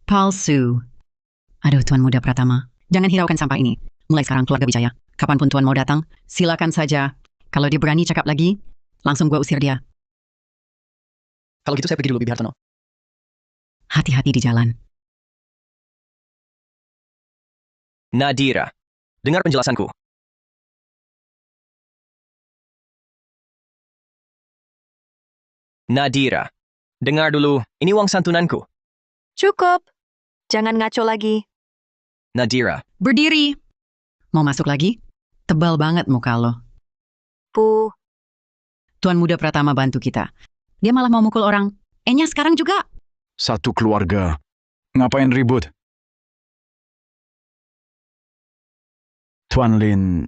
Palsu. Aduh, Tuan Muda Pratama. Jangan hiraukan sampah ini. Mulai sekarang keluarga Wijaya. Kapanpun Tuan mau datang, silakan saja. Kalau dia berani cakap lagi, langsung gue usir dia. Kalau gitu saya pergi dulu, Bibi Hartono. Hati-hati di jalan. Nadira. Dengar penjelasanku. Nadira. Dengar dulu, ini uang santunanku. Cukup. Jangan ngaco lagi. Nadira, Berdiri. Mau masuk lagi? Tebal banget muka lo. Pu, Tuan Muda Pratama bantu kita. Dia malah mau mukul orang. Enya sekarang juga. Satu keluarga. Ngapain ribut? Tuan Lin,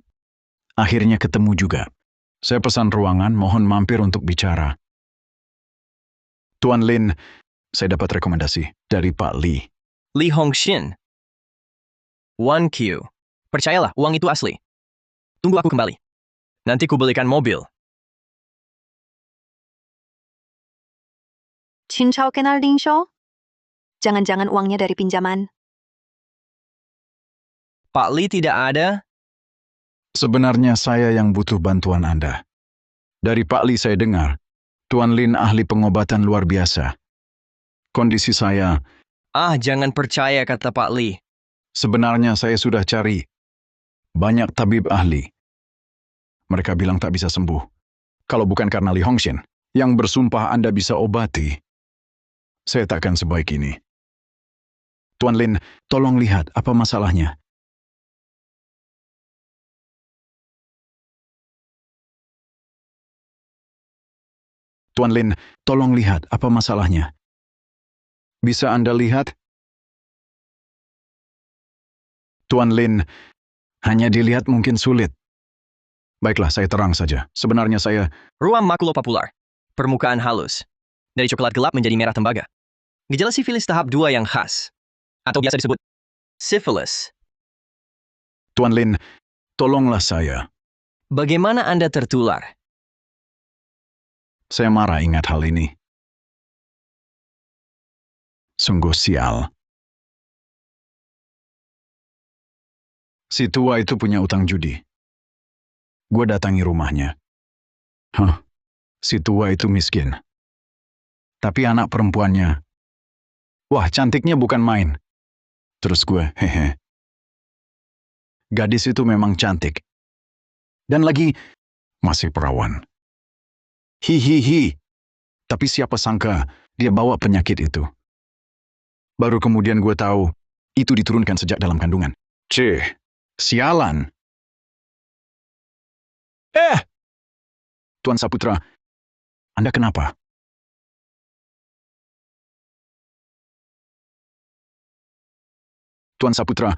akhirnya ketemu juga. Saya pesan ruangan, mohon mampir untuk bicara. Tuan Lin, saya dapat rekomendasi dari Pak Lee. Li Hongshin. 1Q. Percayalah, uang itu asli. Tunggu aku kembali. Nanti ku belikan mobil. Chin Chao kenal Ding Shou? Jangan-jangan uangnya dari pinjaman. Pak Li tidak ada. Sebenarnya saya yang butuh bantuan Anda. Dari Pak Lee saya dengar, Tuan Lin ahli pengobatan luar biasa. Kondisi saya, Jangan percaya kata Pak Li. sebenarnya saya sudah cari banyak tabib ahli. Mereka bilang tak bisa sembuh. Kalau bukan karena Li Hongshin, yang bersumpah Anda bisa obati, saya takkan sebaik ini. Tuan Lin, tolong lihat apa masalahnya. Tuan Lin, tolong lihat apa masalahnya. Bisa Anda lihat? Tuan Lin, hanya dilihat mungkin sulit. Baiklah, saya terang saja. Sebenarnya saya... Ruam makulopapular. Permukaan halus. Dari coklat gelap menjadi merah tembaga. Gejala sifilis tahap 2 yang khas. Atau biasa disebut sifilis. Tuan Lin, tolonglah saya. Bagaimana Anda tertular? Saya marah ingat hal ini. Sungguh sial. Si tua itu punya utang judi. Gue datangi rumahnya. Si tua itu miskin. Tapi anak perempuannya, wah cantiknya bukan main. Terus gue, hehe. Gadis itu memang cantik. Dan lagi, masih perawan. Hihihi. Tapi siapa sangka dia bawa penyakit itu. Baru kemudian gue tahu, itu diturunkan sejak dalam kandungan. Sialan. Tuan Saputra, Anda kenapa? Tuan Saputra,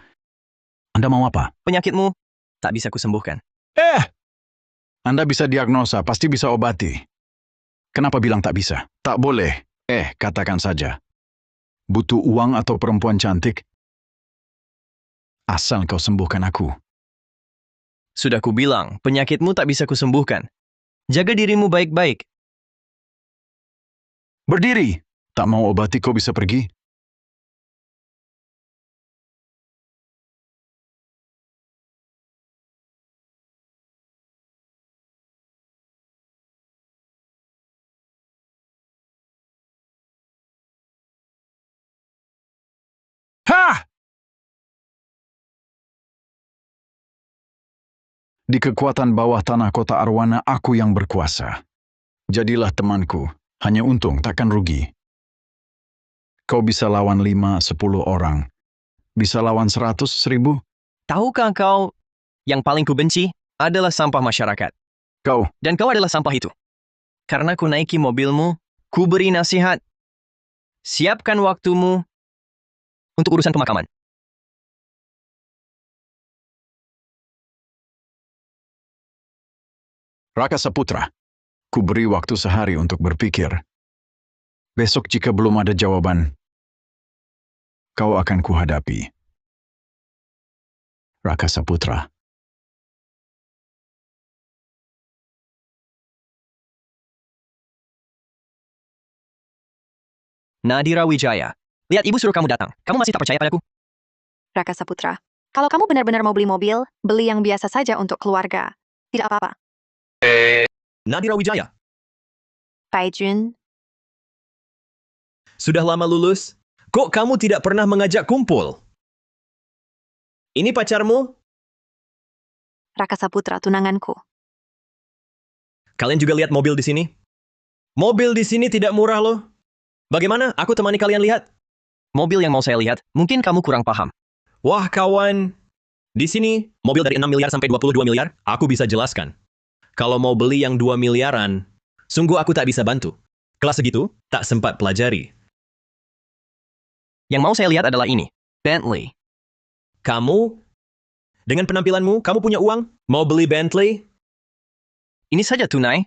Anda mau apa? Penyakitmu tak bisa kusembuhkan. Anda bisa diagnosa, pasti bisa obati. Kenapa bilang tak bisa? Tak boleh. Katakan saja. Butuh uang atau perempuan cantik? Asal kau sembuhkan aku. Sudah kubilang, penyakitmu tak bisa kusembuhkan. Jaga dirimu baik-baik. Berdiri. Tak mau obati kau bisa pergi? Di kekuatan bawah tanah kota Arwana, aku yang berkuasa. Jadilah temanku, hanya untung takkan rugi. Kau bisa lawan 5-10 orang. Bisa lawan 100-1000. Tahukah kau, yang paling kubenci adalah sampah masyarakat. Dan kau adalah sampah itu. Karena ku naiki mobilmu, ku beri nasihat. Siapkan waktumu untuk urusan pemakaman. Raka Saputra, ku beri waktu sehari untuk berpikir. Besok jika belum ada jawaban, kau akan kuhadapi. Raka Saputra. Nadira Wijaya. Lihat ibu suruh kamu datang. Kamu masih tak percaya padaku? Raka Saputra, kalau kamu benar-benar mau beli mobil, beli yang biasa saja untuk keluarga. Tidak apa-apa. Nadira Wijaya. Pai Jun, Sudah lama lulus? Kok kamu tidak pernah mengajak kumpul? Ini pacarmu? Raka Saputra tunanganku. Kalian juga lihat mobil di sini? Mobil di sini tidak murah loh. Bagaimana? Aku temani kalian lihat. Mobil yang mau saya lihat, mungkin kamu kurang paham. Wah, kawan. Di sini, mobil dari 6 miliar sampai 22 miliar, aku bisa jelaskan. Kalau mau beli yang 2 miliaran, sungguh aku tak bisa bantu. Kelas segitu, tak sempat pelajari. Yang mau saya lihat adalah ini. Bentley. Kamu? Dengan penampilanmu, kamu punya uang? Mau beli Bentley? Ini saja tunai.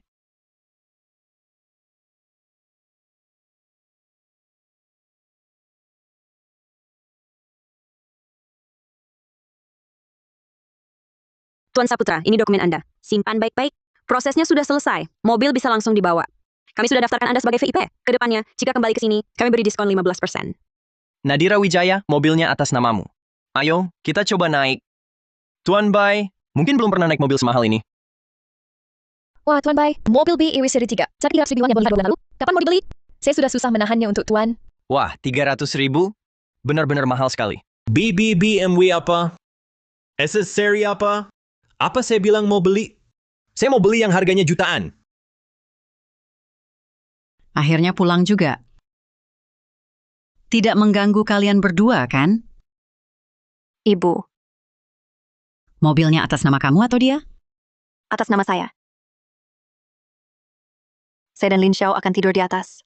Tuan Saputra, ini dokumen Anda. Simpan baik-baik. Prosesnya sudah selesai. Mobil bisa langsung dibawa. Kami sudah daftarkan Anda sebagai VIP. Kedepannya, jika kembali ke sini, kami beri diskon 15%. Nadira Wijaya, mobilnya atas namamu. Ayo, kita coba naik. Tuan Bai, mungkin belum pernah naik mobil semahal ini. Wah, Tuan Bai, mobil BEW seri 3. Jadi 300 ribuan yang beli 2 bulan lalu. Kapan mau dibeli? Saya sudah susah menahannya untuk Tuan. Wah, 300 ribu? Benar-benar mahal sekali. BMW apa? SS seri apa? Apa saya bilang mau beli? Saya mau beli yang harganya jutaan. Akhirnya pulang juga. Tidak mengganggu kalian berdua, kan? Ibu, Mobilnya atas nama kamu atau dia? atas nama saya. Saya dan Lin Xiao akan tidur di atas.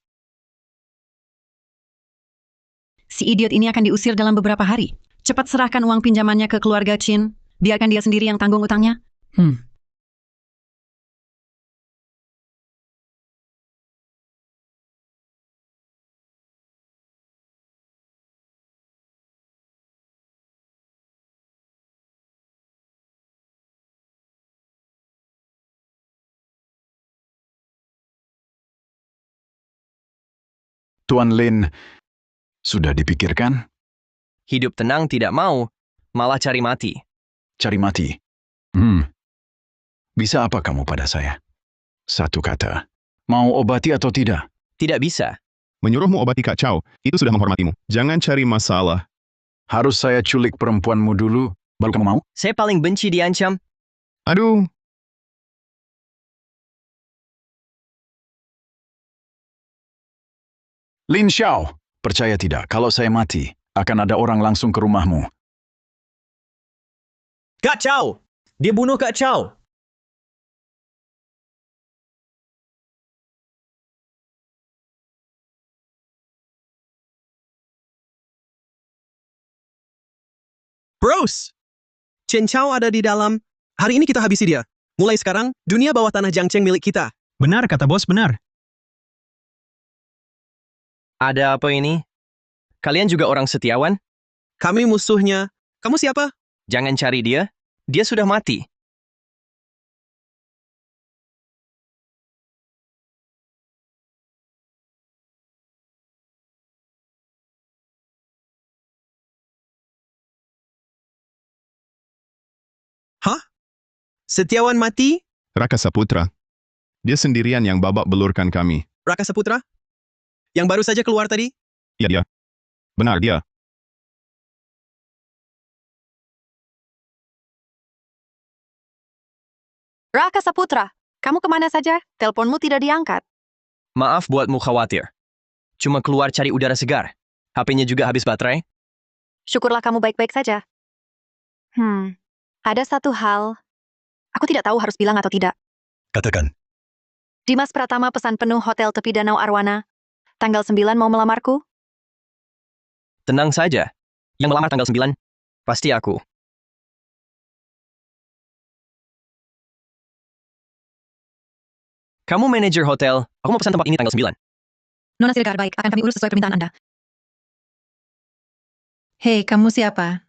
Si idiot ini akan diusir dalam beberapa hari. Cepat serahkan uang pinjamannya ke keluarga Chin. Biarkan dia sendiri yang tanggung utangnya. Tuan Lin, sudah dipikirkan? Hidup tenang tidak mau, malah cari mati. Cari mati. Bisa apa kamu pada saya? Satu kata. Mau obati atau tidak? Tidak bisa. Menyuruhmu obati Kak Chow, itu sudah menghormatimu. Jangan cari masalah. Harus saya culik perempuanmu dulu, baru kamu mau? Saya paling benci diancam. Aduh, Lin Xiao, percaya tidak, kalau saya mati, akan ada orang langsung ke rumahmu. Kak Chow! Dia bunuh Kak Chow! Bros! Chen Chao ada di dalam. Hari ini kita habisi dia. Mulai sekarang, dunia bawah tanah Jiangcheng milik kita. Benar kata bos, benar. Ada apa ini? Kalian juga orang setiawan? Kami musuhnya. Kamu siapa? Jangan cari dia. Dia sudah mati. Hah? Setiawan mati? Raka Saputra. Dia sendirian yang babak belurkan kami. Raka Saputra? Yang baru saja keluar tadi? Iya dia. Benar dia. Raka Saputra, kamu kemana saja? Teleponmu tidak diangkat. Maaf buatmu khawatir. Cuma keluar cari udara segar. HP-nya juga habis baterai. Syukurlah kamu baik-baik saja. Ada satu hal. Aku tidak tahu harus bilang atau tidak. Katakan. Dimas Pratama pesan penuh hotel tepi Danau Arwana. Tanggal 9 mau melamarku? Tenang saja. Yang melamar tanggal 9, pasti aku. Kamu manajer hotel, aku mau pesan tempat ini tanggal 9. Nona Siregar, baik, akan kami urus sesuai permintaan Anda. Hei, kamu siapa?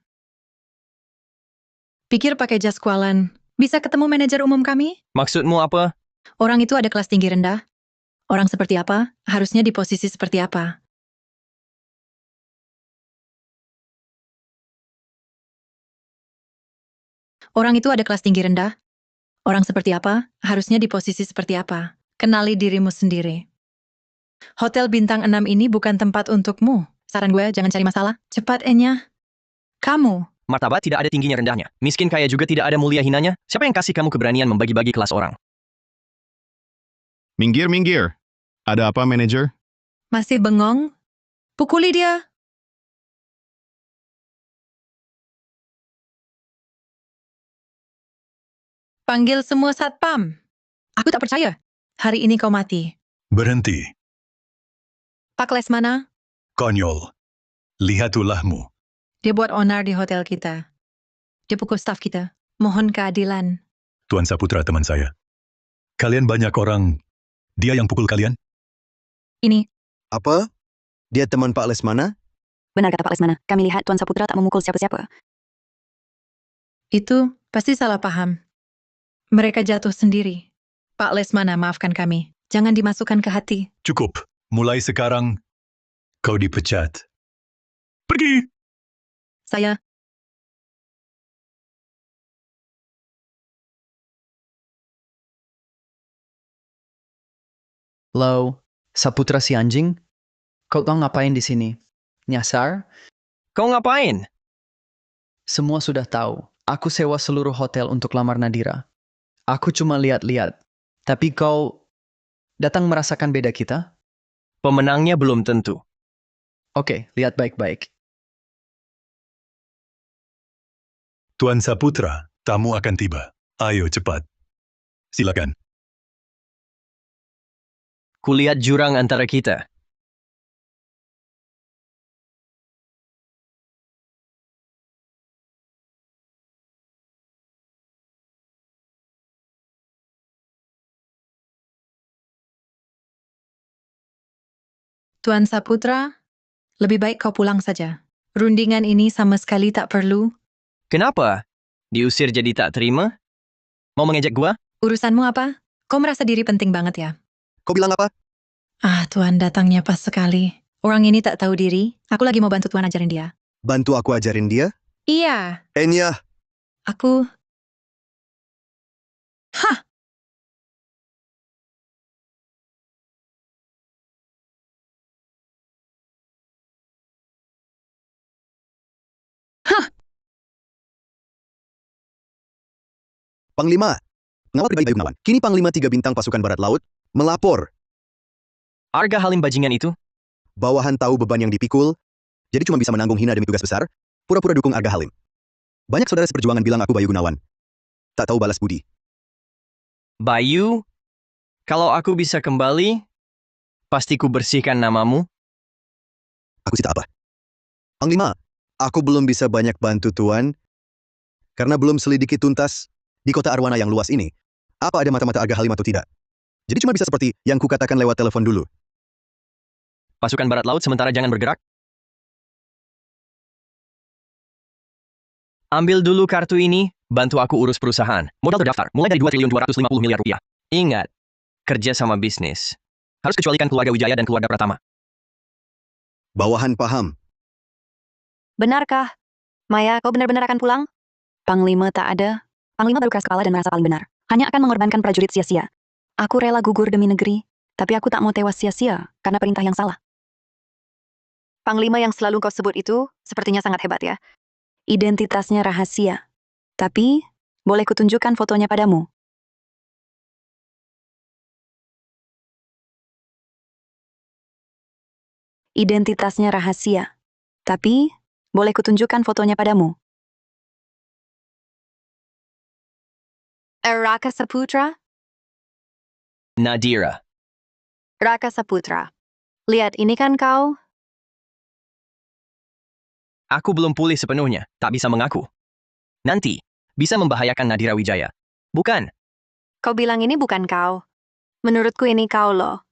Pikir pakai jas kualan. Bisa ketemu manajer umum kami? Maksudmu apa? Orang itu ada kelas tinggi rendah. Orang seperti apa? Harusnya di posisi seperti apa? Orang itu ada kelas tinggi rendah. Orang seperti apa? Harusnya di posisi seperti apa? Kenali dirimu sendiri. Hotel bintang 6 ini bukan tempat untukmu. Saran gue, jangan cari masalah. Cepat, Enya. Kamu. Martabat tidak ada tingginya rendahnya. Miskin kaya juga tidak ada mulia hinanya. Siapa yang kasih kamu keberanian membagi-bagi kelas orang? Minggir, minggir. Ada apa, manajer? Masih bengong? Pukuli dia. Panggil semua satpam. Aku tak percaya. Hari ini kau mati. Berhenti. Pak Lesmana, Konyol. Lihat ulahmu. dia buat onar di hotel kita. Dia pukul staf kita. Mohon keadilan. Tuan Saputra teman saya. Kalian banyak orang. Dia yang pukul kalian? Ini, Apa? Dia teman Pak Lesmana? Benar kata Pak Lesmana, kami lihat Tuan Saputra tak memukul siapa-siapa. itu pasti salah paham. Mereka jatuh sendiri. Pak Lesmana, maafkan kami. Jangan dimasukkan ke hati. Cukup. Mulai sekarang, kau dipecat. Pergi! Saya, Lo, Saputra si anjing? Kau tahu ngapain di sini? Nyasar? Kau ngapain? Semua sudah tahu. Aku sewa seluruh hotel untuk lamar Nadira. Aku cuma lihat-lihat. Tapi kau datang merasakan beda kita? Pemenangnya belum tentu. Oke, lihat baik-baik. Tuan Saputra, tamu akan tiba. Ayo cepat. Silakan. Kulihat jurang antara kita. Tuan Saputra, lebih baik kau pulang saja. Rundingan ini sama sekali tak perlu. Kenapa? Diusir jadi tak terima? Mau mengejek gua? Urusanmu apa? Kau merasa diri penting banget ya? Kau bilang apa? Ah, Tuan datangnya pas sekali. Orang ini tak tahu diri. Aku lagi mau bantu Tuan ajarin dia. Bantu aku ajarin dia? Iya, Enya, aku... Hah! Panglima. Ngawal pribadi Bayu Gunawan. Kini Panglima 3 bintang pasukan Barat Laut melapor. Arga Halim bajingan itu? Bawahan tahu beban yang dipikul, jadi cuma bisa menanggung hina demi tugas besar, pura-pura dukung Arga Halim. Banyak saudara seperjuangan bilang aku Bayu Gunawan. Tak tahu balas budi. Bayu, kalau aku bisa kembali, pasti ku bersihkan namamu. Aku sih tak apa. Panglima, aku belum bisa banyak bantu Tuan, karena belum selidiki tuntas di kota Arwana yang luas ini, apa ada mata-mata Arga Halim atau tidak. Jadi cuma bisa seperti yang kukatakan lewat telepon dulu. Pasukan Barat Laut sementara jangan bergerak. Ambil dulu kartu ini, bantu aku urus perusahaan. Modal terdaftar, mulai dari 2.250 miliar rupiah. Ingat, kerja sama bisnis. Harus kecualikan keluarga Wijaya dan keluarga Pratama. Bawahan paham. Benarkah? Maya, kau benar-benar akan pulang? Panglima tak ada. Panglima baru keras kepala dan merasa paling benar. Hanya akan mengorbankan prajurit sia-sia. Aku rela gugur demi negeri, tapi aku tak mau tewas sia-sia karena perintah yang salah. Panglima yang selalu kau sebut itu sepertinya sangat hebat ya. Identitasnya rahasia. Tapi, boleh kutunjukkan fotonya padamu. Identitasnya rahasia. Tapi, boleh kutunjukkan fotonya padamu. Raka Saputra? Nadira. Raka Saputra. Lihat, ini kan kau. Aku belum pulih sepenuhnya, tak bisa mengaku. Nanti, bisa membahayakan Nadira Wijaya. Bukan? Kau bilang ini bukan kau. Menurutku ini kau loh.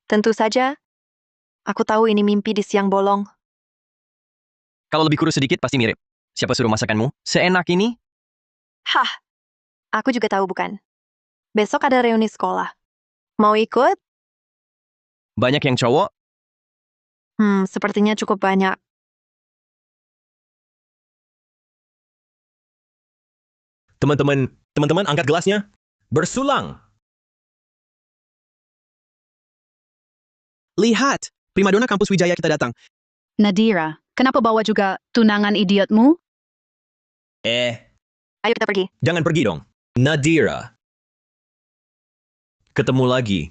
Tentu saja, aku tahu ini mimpi di siang bolong. Kalau lebih kurus sedikit pasti mirip. Siapa suruh masakanmu? Seenak ini? Hah, aku juga tahu bukan. Besok ada reuni sekolah. Mau ikut? Banyak yang cowok? Sepertinya cukup banyak. Teman-teman angkat gelasnya. Bersulang. Lihat, primadona kampus Wijaya kita datang. Nadira, kenapa bawa juga tunangan idiotmu? Ayo kita pergi. Jangan pergi dong. Nadira. Ketemu lagi.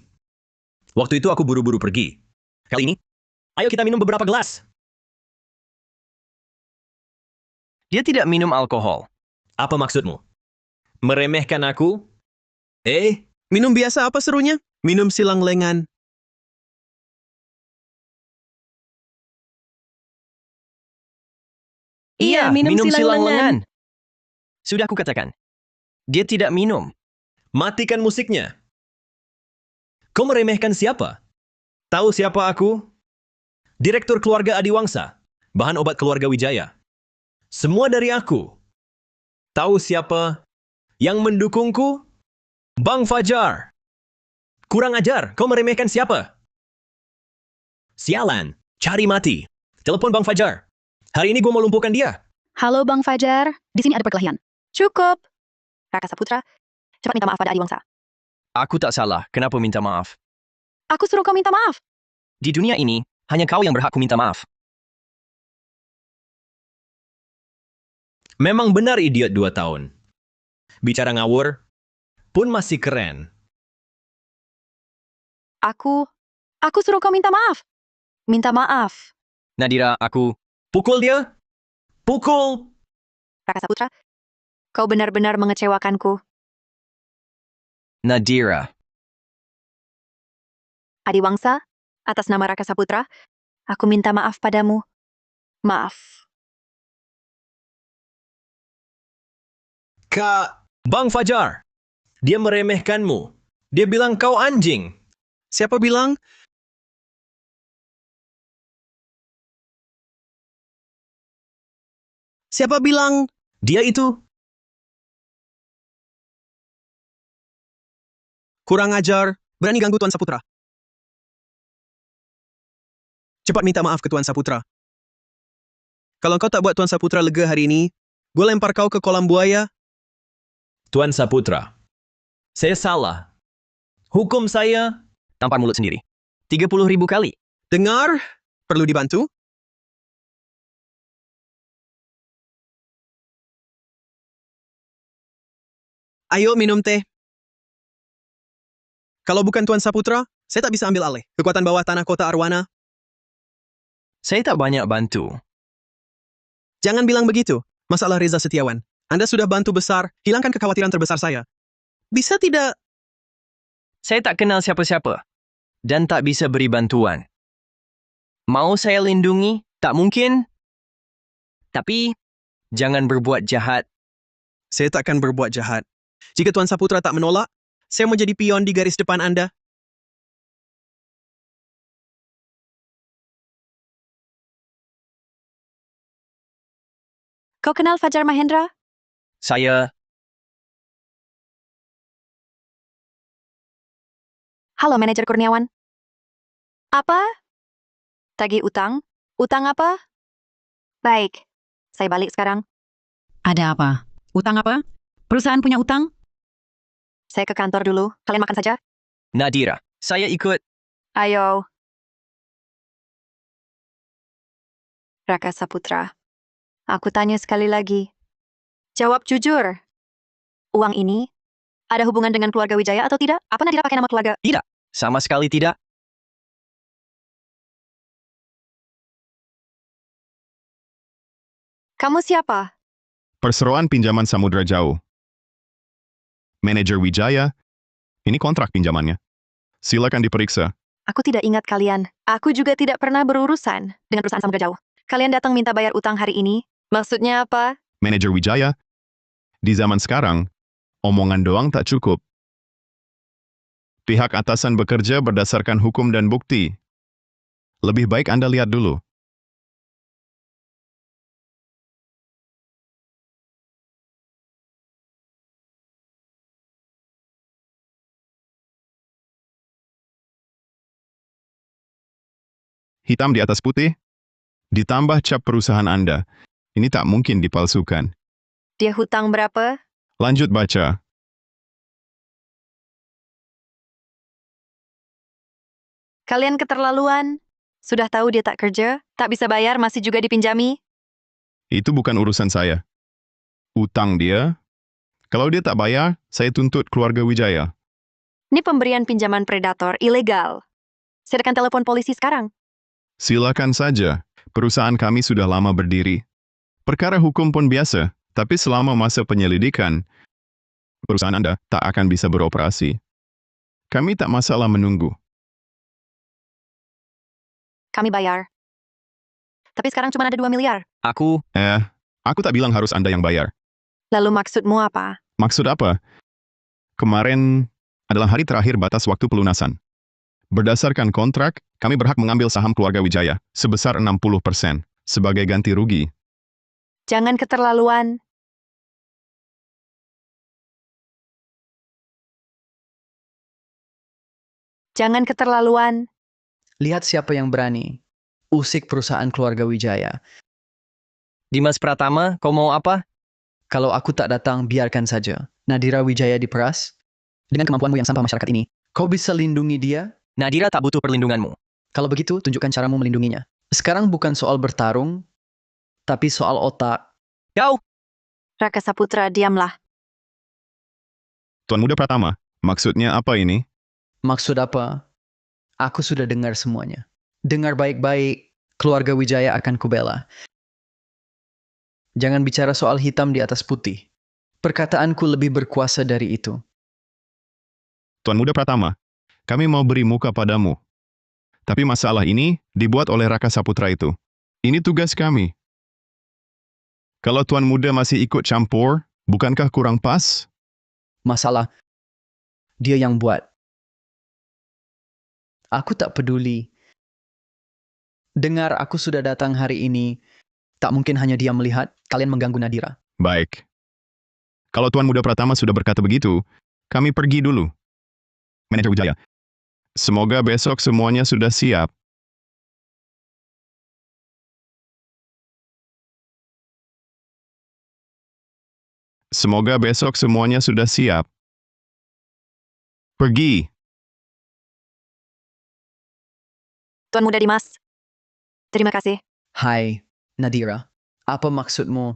Waktu itu aku buru-buru pergi. Kali ini, ayo kita minum beberapa gelas. Dia tidak minum alkohol. Apa maksudmu? Meremehkan aku? Minum biasa apa serunya? Minum silang lengan. Iya, minum silang lengan. Sudah aku katakan. Dia tidak minum. Matikan musiknya. Kau meremehkan siapa? Tahu siapa aku? Direktur keluarga Adiwangsa, bahan obat keluarga Wijaya. Semua dari aku. Tahu siapa yang mendukungku? Bang Fajar. Kurang ajar, kau meremehkan siapa? Sialan, cari mati. Telepon Bang Fajar. Hari ini gue mau lumpuhkan dia. Halo Bang Fajar, di sini ada perkelahian. Cukup. Raka Saputra, cepat minta maaf pada Adiwangsa. Aku tak salah, kenapa minta maaf? Aku suruh kau minta maaf. Di dunia ini, hanya kau yang berhak ku minta maaf. Memang benar idiot 2 tahun. Bicara ngawur, pun masih keren. Aku suruh kau minta maaf. Minta maaf. Nadira, aku... Pukul dia! Pukul! Raka Saputra, kau benar-benar mengecewakanku. Nadira. Adiwangsa, atas nama Raka Saputra, aku minta maaf padamu. Maaf. Bang Fajar, dia meremehkanmu. Dia bilang kau anjing. Siapa bilang? Siapa bilang? Dia itu. Kurang ajar, berani ganggu Tuan Saputra. Cepat minta maaf ke Tuan Saputra. Kalau kau tak buat Tuan Saputra lega hari ini, gue lempar kau ke kolam buaya. Tuan Saputra, saya salah. Hukum saya... Tampar mulut sendiri. 30.000 kali. Dengar? Perlu dibantu? Ayo minum teh. Kalau bukan Tuan Saputra, saya tak bisa ambil alih kekuatan bawah tanah kota Arwana. Saya tak banyak bantu. Jangan bilang begitu. Masalah Reza Setiawan. Anda sudah bantu besar, hilangkan kekhawatiran terbesar saya. Bisa tidak? Saya tak kenal siapa-siapa. Dan tak bisa beri bantuan. Mau saya lindungi? Tak mungkin. Tapi, jangan berbuat jahat. Saya tak akan berbuat jahat. Jika Tuan Saputra tak menolak, saya mau jadi pion di garis depan Anda. Kau kenal Fajar Mahendra? Saya... Halo, Manajer Kurniawan. Apa? Tagih utang? Utang apa? Baik, saya balik sekarang. Ada apa? Utang apa? Perusahaan punya utang? Saya ke kantor dulu. Kalian makan saja? Nadira, saya ikut. Ayo. Raka Saputra, aku tanya sekali lagi. Jawab jujur. Uang ini ada hubungan dengan keluarga Wijaya atau tidak? Apa Nadira pakai nama keluarga? Tidak, sama sekali tidak. Kamu siapa? Perseroan pinjaman Samudra Jauh. Manajer Wijaya, ini kontrak pinjamannya. Silakan diperiksa. Aku tidak ingat kalian. Aku juga tidak pernah berurusan dengan perusahaan Samudra Jauh. Kalian datang minta bayar utang hari ini? Maksudnya apa? Manajer Wijaya, di zaman sekarang, omongan doang tak cukup. Pihak atasan bekerja berdasarkan hukum dan bukti. Lebih baik Anda lihat dulu. Hitam di atas putih, ditambah cap perusahaan Anda. Ini tak mungkin dipalsukan. Dia hutang berapa? Lanjut baca. Kalian keterlaluan. Sudah tahu dia tak kerja, tak bisa bayar, masih juga dipinjami. Itu bukan urusan saya. Utang dia. Kalau dia tak bayar, saya tuntut keluarga Wijaya. Ini pemberian pinjaman predator, ilegal. Saya akan telepon polisi sekarang. Silakan saja. Perusahaan kami sudah lama berdiri. Perkara hukum pun biasa, tapi selama masa penyelidikan, perusahaan Anda tak akan bisa beroperasi. Kami tak masalah menunggu. Kami bayar. Tapi sekarang cuma ada 2 miliar. Aku tak bilang harus Anda yang bayar. Lalu maksudmu apa? Maksud apa? Kemarin adalah hari terakhir batas waktu pelunasan. Berdasarkan kontrak, kami berhak mengambil saham keluarga Wijaya sebesar 60% sebagai ganti rugi. Jangan keterlaluan. Jangan keterlaluan. Lihat siapa yang berani. Usik perusahaan keluarga Wijaya. Dimas Pratama, kau mau apa? Kalau aku tak datang, biarkan saja. Nadira Wijaya diperas. Dengan kemampuanmu yang sampah masyarakat ini, kau bisa lindungi dia? Nadira tak butuh perlindunganmu. Kalau begitu, tunjukkan caramu melindunginya. Sekarang bukan soal bertarung, tapi soal otak. Kau! Raka Saputra, diamlah. Tuan Muda Pratama, maksudnya apa ini? Maksud apa? Aku sudah dengar semuanya. Dengar baik-baik, keluarga Wijaya akan kubela. Jangan bicara soal hitam di atas putih. Perkataanku lebih berkuasa dari itu. Tuan Muda Pratama, kami mau beri muka padamu. Tapi masalah ini dibuat oleh Raka Saputra itu. Ini tugas kami. Kalau Tuan Muda masih ikut campur, bukankah kurang pas? Masalah, dia yang buat. Aku tak peduli. Dengar aku sudah datang hari ini, tak mungkin hanya dia melihat kalian mengganggu Nadira. Baik. Kalau Tuan Muda Pratama sudah berkata begitu, kami pergi dulu. Manajer Wijaya. Semoga besok semuanya sudah siap. Semoga besok semuanya sudah siap. Pergi. Tuan Muda Dimas. Terima kasih. Hai, Nadira. Apa maksudmu?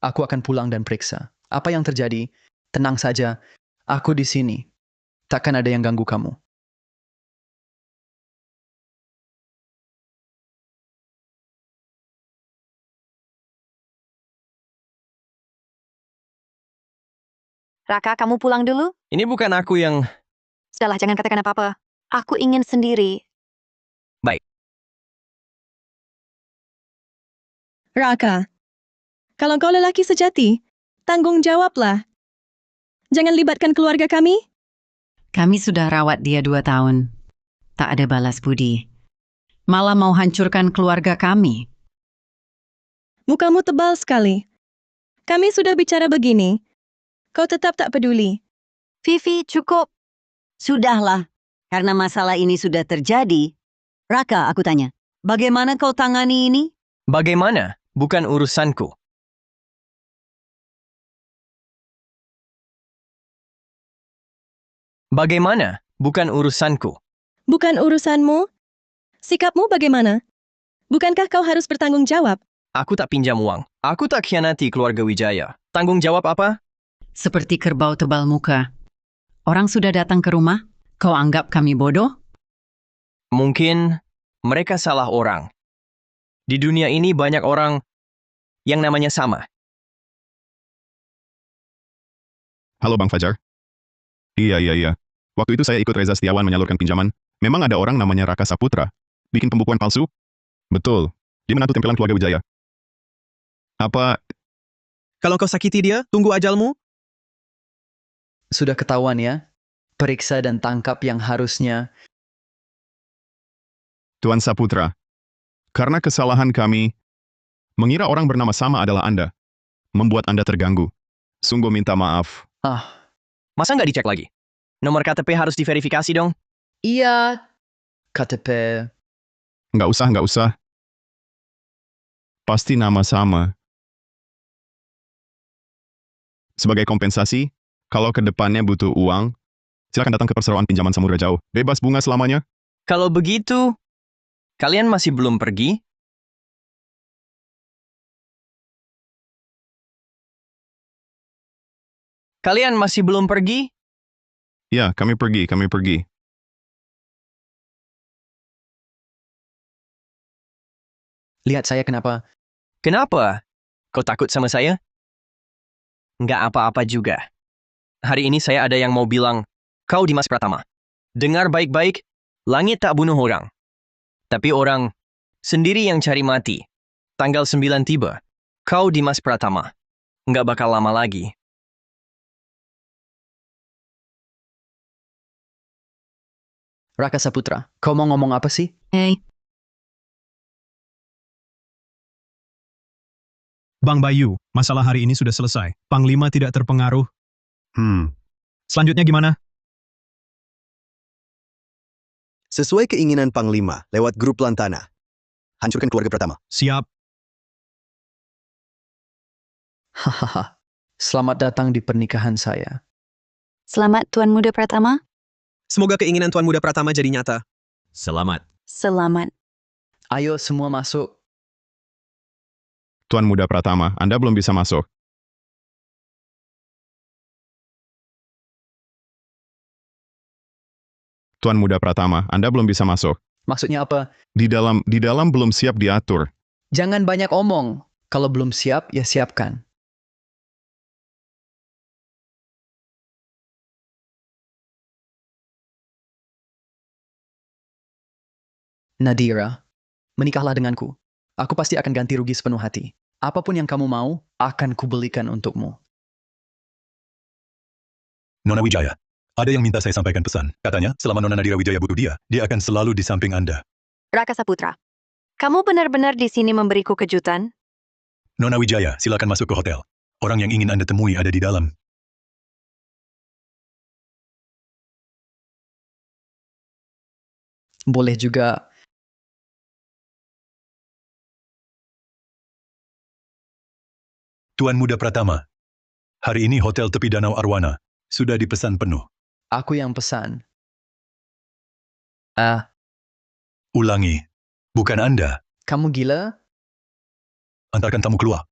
Aku akan pulang dan periksa. Apa yang terjadi? Tenang saja. Aku di sini. Takkan ada yang ganggu kamu. Raka, kamu pulang dulu? Ini bukan aku yang... Sudahlah, jangan katakan apa-apa. Aku ingin sendiri. Baik. Raka, kalau kau lelaki sejati, tanggung jawablah. Jangan libatkan keluarga kami. Kami sudah rawat dia 2 tahun. Tak ada balas budi. Malah mau hancurkan keluarga kami. Mukamu tebal sekali. Kami sudah bicara begini. Kau tetap tak peduli. Vivi, cukup. Sudahlah, karena masalah ini sudah terjadi. Raka, aku tanya, bagaimana kau tangani ini? Bagaimana? Bukan urusanku. Bagaimana? Bukan urusanku. Bukan urusanmu? Sikapmu bagaimana? Bukankah kau harus bertanggung jawab? Aku tak pinjam uang. Aku tak khianati keluarga Wijaya. Tanggung jawab apa? Seperti kerbau tebal muka. Orang sudah datang ke rumah, kau anggap kami bodoh? Mungkin mereka salah orang. Di dunia ini banyak orang yang namanya sama. Halo Bang Fajar. Iya. Waktu itu saya ikut Reza Setiawan menyalurkan pinjaman. Memang ada orang namanya Raka Saputra. Bikin pembukuan palsu? Betul. Dia menantu tempelan keluarga Wijaya. Apa... Kalau kau sakiti dia, tunggu ajalmu. Sudah ketahuan ya? Periksa dan tangkap yang harusnya. Tuan Saputra, karena kesalahan kami, mengira orang bernama sama adalah Anda. Membuat Anda terganggu. Sungguh minta maaf. Masa nggak dicek lagi? Nomor KTP harus diverifikasi dong. Iya. KTP. Nggak usah. Pasti nama sama. Sebagai kompensasi, kalau ke depannya butuh uang, silakan datang ke perseroan pinjaman Samudra Jauh. Bebas bunga selamanya. Kalau begitu, kalian masih belum pergi? Kalian masih belum pergi? Ya, kami pergi. Lihat saya kenapa. Kenapa? Kau takut sama saya? Nggak apa-apa juga. Hari ini saya ada yang mau bilang, kau Dimas Pratama. Dengar baik-baik, langit tak bunuh orang. Tapi orang sendiri yang cari mati. Tanggal 9 tiba. Kau Dimas Pratama. Nggak bakal lama lagi. Raka Saputra, kau mau ngomong apa sih? Hei, Bang Bayu, masalah hari ini sudah selesai. Panglima tidak terpengaruh. Selanjutnya gimana? Sesuai keinginan Panglima lewat grup Lantana. Hancurkan keluarga Pratama. Siap. Hahaha. Selamat datang di pernikahan saya. Selamat Tuan Muda Pratama. Semoga keinginan Tuan Muda Pratama jadi nyata. Selamat. Selamat. Ayo semua masuk. Tuan Muda Pratama, Anda belum bisa masuk. Tuan Muda Pratama, Anda belum bisa masuk. Maksudnya apa? Di dalam belum siap diatur. Jangan banyak omong. Kalau belum siap, ya siapkan. Nadira, menikahlah denganku. Aku pasti akan ganti rugi sepenuh hati. Apapun yang kamu mau, akan kubelikan untukmu. Nona Wijaya, ada yang minta saya sampaikan pesan. Katanya, selama Nona Nadira Wijaya butuh dia akan selalu di samping Anda. Raka Saputra, kamu benar-benar di sini memberiku kejutan? Nona Wijaya, silakan masuk ke hotel. Orang yang ingin Anda temui ada di dalam. Boleh juga. Tuan Muda Pratama, hari ini hotel tepi Danau Arwana sudah dipesan penuh. Aku yang pesan. Ulangi, bukan Anda. Kamu gila? Antarkan tamu keluar.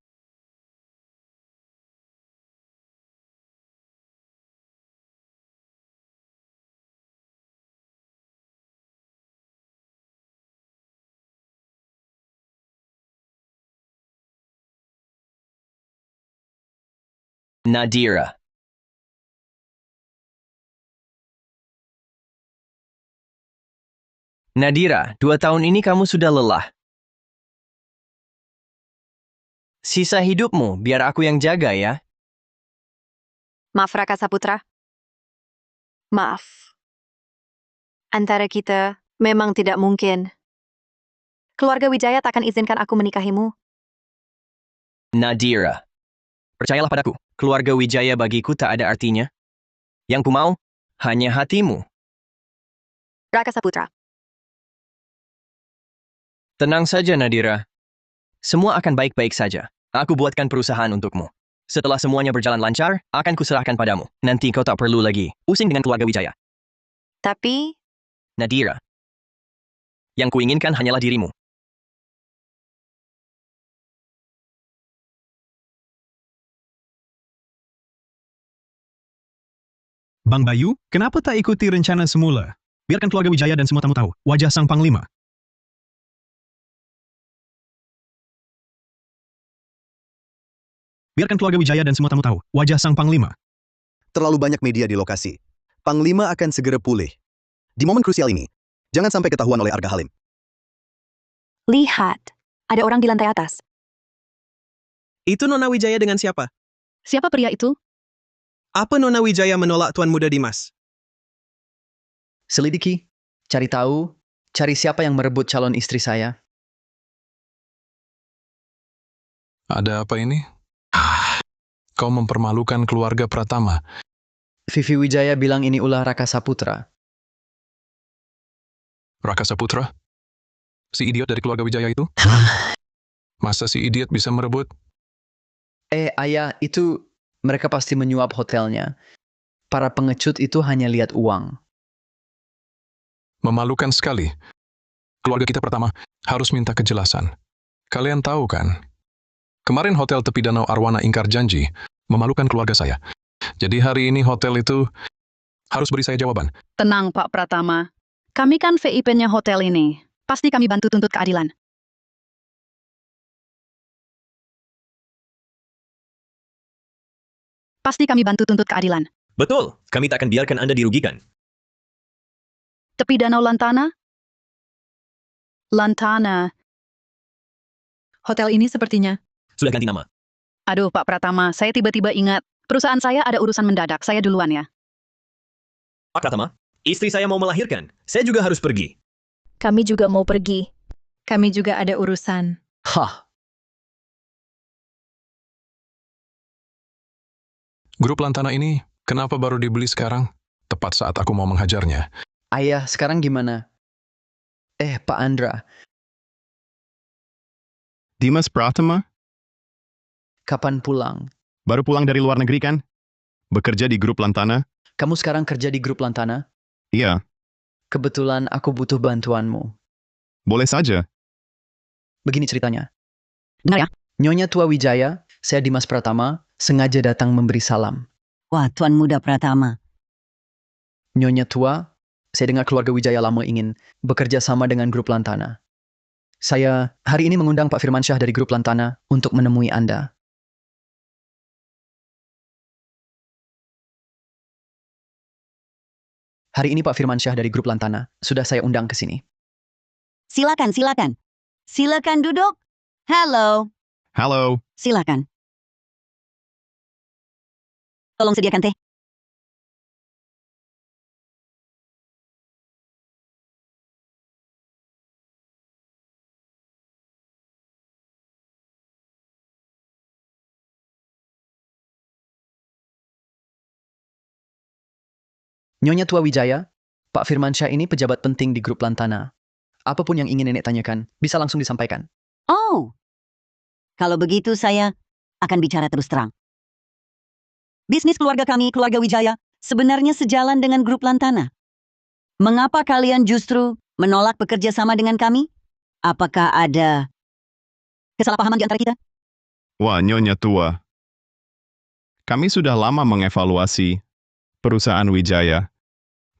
Nadira. Nadira, 2 tahun ini kamu sudah lelah. Sisa hidupmu, biar aku yang jaga ya. Maaf Raka Saputra. Maaf. Antara kita memang tidak mungkin. Keluarga Wijaya takkan izinkan aku menikahimu. Nadira. Percayalah padaku, keluarga Wijaya bagiku tak ada artinya. Yang ku mau, hanya hatimu. Raka Saputra. Tenang saja, Nadira. Semua akan baik-baik saja. Aku buatkan perusahaan untukmu. Setelah semuanya berjalan lancar, akan kuserahkan padamu. Nanti kau tak perlu lagi pusing dengan keluarga Wijaya. Tapi, Nadira. Yang kuinginkan hanyalah dirimu. Bang Bayu, kenapa tak ikuti rencana semula? Biarkan keluarga Wijaya dan semua tamu tahu wajah sang Panglima. Biarkan keluarga Wijaya dan semua tamu tahu wajah sang Panglima. Terlalu banyak media di lokasi. Panglima akan segera pulih. Di momen krusial ini, jangan sampai ketahuan oleh Arga Halim. lihat. Ada orang di lantai atas. Itu Nona Wijaya dengan siapa? Siapa pria itu? Apa Nona Wijaya menolak Tuan Muda Dimas? Selidiki, cari tahu, cari siapa yang merebut calon istri saya. Ada apa ini? Kau mempermalukan keluarga Pratama. Vivi Wijaya bilang ini ulah Raka Saputra. Raka Saputra? Si idiot dari keluarga Wijaya itu? Masa si idiot bisa merebut? Ayah, itu mereka pasti menyuap hotelnya. Para pengecut itu hanya lihat uang. Memalukan sekali. Keluarga kita pertama harus minta kejelasan. Kalian tahu kan? Kemarin hotel tepi Danau Arwana ingkar janji, memalukan keluarga saya. Jadi hari ini hotel itu harus beri saya jawaban. Tenang Pak Pratama. Kami kan VIP-nya hotel ini. Pasti kami bantu tuntut keadilan. Pasti kami bantu tuntut keadilan. Betul, kami tak akan biarkan Anda dirugikan. Tepi Danau Lantana? Lantana. Hotel ini sepertinya. Sudah ganti nama. Aduh, Pak Pratama, saya tiba-tiba ingat. Perusahaan saya ada urusan mendadak. Saya duluan ya. Pak Pratama, istri saya mau melahirkan. Saya juga harus pergi. Kami juga mau pergi. Kami juga ada urusan. Hah, Grup Lantana ini kenapa baru dibeli sekarang? Tepat saat aku mau menghajarnya. ayah, sekarang gimana? Pak Andra, Dimas Pratama, kapan pulang? baru pulang dari luar negeri kan? Bekerja di grup Lantana? Kamu sekarang kerja di grup Lantana? Iya, Kebetulan aku butuh bantuanmu. boleh saja. Begini ceritanya. Dengar ya. Nyonya Tua Wijaya, saya Dimas Pratama, sengaja datang memberi salam. Wah, Tuan Muda Pratama. Nyonya Tua, saya dengar keluarga Wijaya lama ingin bekerja sama dengan grup Lantana. Saya hari ini mengundang Pak Firmansyah dari grup Lantana untuk menemui Anda. Hari ini Pak Firmansyah dari grup Lantana sudah saya undang ke sini. Silakan, silakan. Silakan duduk. Halo. Halo, Silakan. Tolong sediakan teh. Nyonya Tua Wijaya, Pak Firmansyah ini pejabat penting di grup Lantana. Apapun yang ingin nenek tanyakan, bisa langsung disampaikan. Oh. Kalau begitu saya akan bicara terus terang. Bisnis keluarga kami, keluarga Wijaya, sebenarnya sejalan dengan grup Lantana. Mengapa kalian justru menolak bekerja sama dengan kami? Apakah ada kesalahpahaman di antara kita? wah Nyonya Tua. Kami sudah lama mengevaluasi perusahaan Wijaya.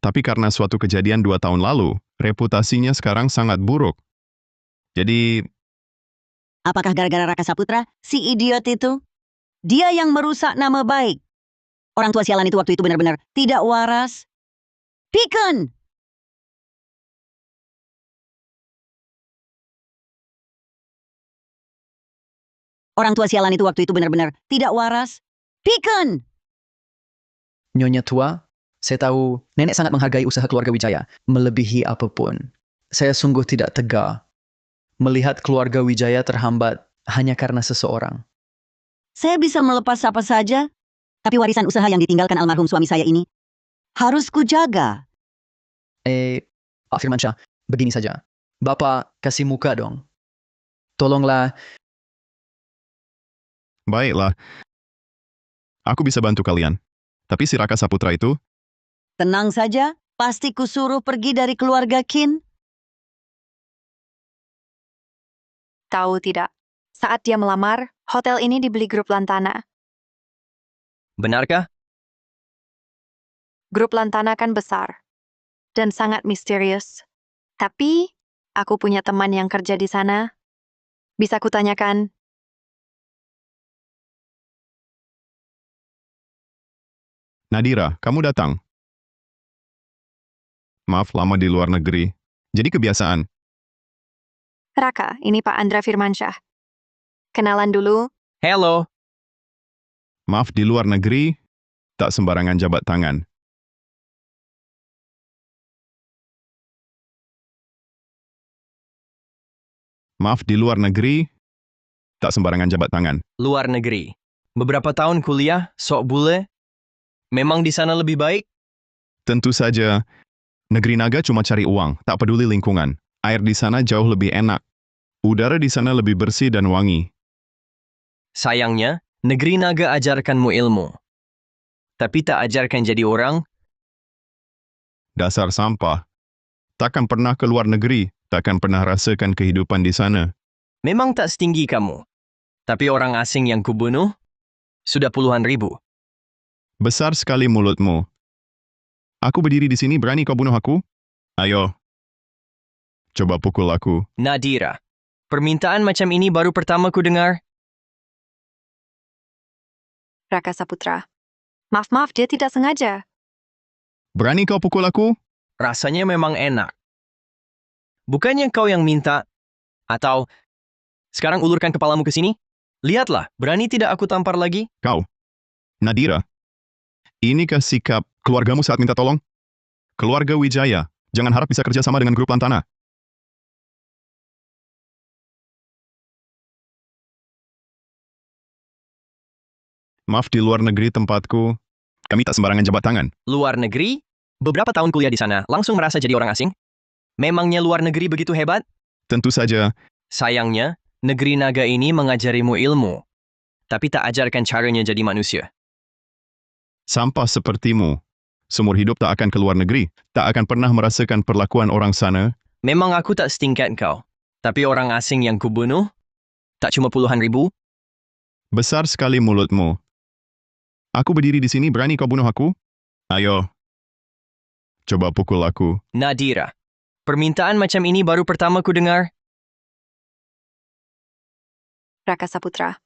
Tapi karena suatu kejadian 2 tahun lalu, reputasinya sekarang sangat buruk. Jadi, Apakah gara-gara Raka Saputra, si idiot itu? Dia yang merusak nama baik. Orang tua sialan itu waktu itu benar-benar tidak waras. Pikun! Orang tua sialan itu waktu itu benar-benar tidak waras. Pikun! Nyonya Tua, saya tahu nenek sangat menghargai usaha keluarga Wijaya, melebihi apapun. Saya sungguh tidak tega melihat keluarga Wijaya terhambat hanya karena seseorang. Saya bisa melepas apa saja, tapi warisan usaha yang ditinggalkan almarhum suami saya ini harus kujaga. Pak Firmansyah, begini saja. Bapak kasih muka dong. Tolonglah. baiklah. Aku bisa bantu kalian. Tapi si Raka Saputra itu, Tenang saja, pasti kusuruh pergi dari keluarga Kin. Tahu tidak, saat dia melamar, hotel ini dibeli grup Lantana. Benarkah? Grup Lantana kan besar dan sangat misterius. Tapi, aku punya teman yang kerja di sana. Bisa kutanyakan, Nadira, kamu datang. Maaf lama di luar negeri. Jadi kebiasaan. Raka, ini Pak Andra Firmansyah. Kenalan dulu, Hello. Maaf di luar negeri, tak sembarangan jabat tangan. Maaf di luar negeri, tak sembarangan jabat tangan. Luar negeri. Beberapa tahun kuliah, sok bule. Memang di sana lebih baik? Tentu saja, negeri naga cuma cari uang, tak peduli lingkungan. Air di sana jauh lebih enak. Udara di sana lebih bersih dan wangi. Sayangnya, negeri naga ajarkanmu ilmu. Tapi tak ajarkan jadi orang. Dasar sampah. Takkan pernah ke luar negeri, takkan pernah rasakan kehidupan di sana. Memang tak setinggi kamu. Tapi orang asing yang kubunuh, sudah puluhan ribu. Besar sekali mulutmu. Aku berdiri di sini, berani kau bunuh aku? Ayo. Coba pukul aku. Nadira, permintaan macam ini baru pertama ku dengar. Raka Saputra. Maaf, dia tidak sengaja. Berani kau pukul aku? Rasanya memang enak. Bukannya kau yang minta, atau sekarang ulurkan kepalamu ke sini? Lihatlah, berani tidak aku tampar lagi? Kau, Nadira, inikah sikap keluargamu saat minta tolong? Keluarga Wijaya, jangan harap bisa kerja sama dengan grup Lantana. Maaf, di luar negeri tempatku, kami tak sembarangan jabat tangan. Luar negeri? Beberapa tahun kuliah di sana, langsung merasa jadi orang asing? Memangnya luar negeri begitu hebat? Tentu saja. Sayangnya, negeri naga ini mengajarimu ilmu, tapi tak ajarkan caranya jadi manusia. Sampah sepertimu, seumur hidup tak akan ke luar negeri, tak akan pernah merasakan perlakuan orang sana. Memang aku tak setingkat kau, tapi orang asing yang kubunuh, tak cuma puluhan ribu? Besar sekali mulutmu. Aku berdiri di sini, berani kau bunuh aku? Ayo, coba pukul aku. Nadira, permintaan macam ini baru pertama ku dengar. Raka Saputra.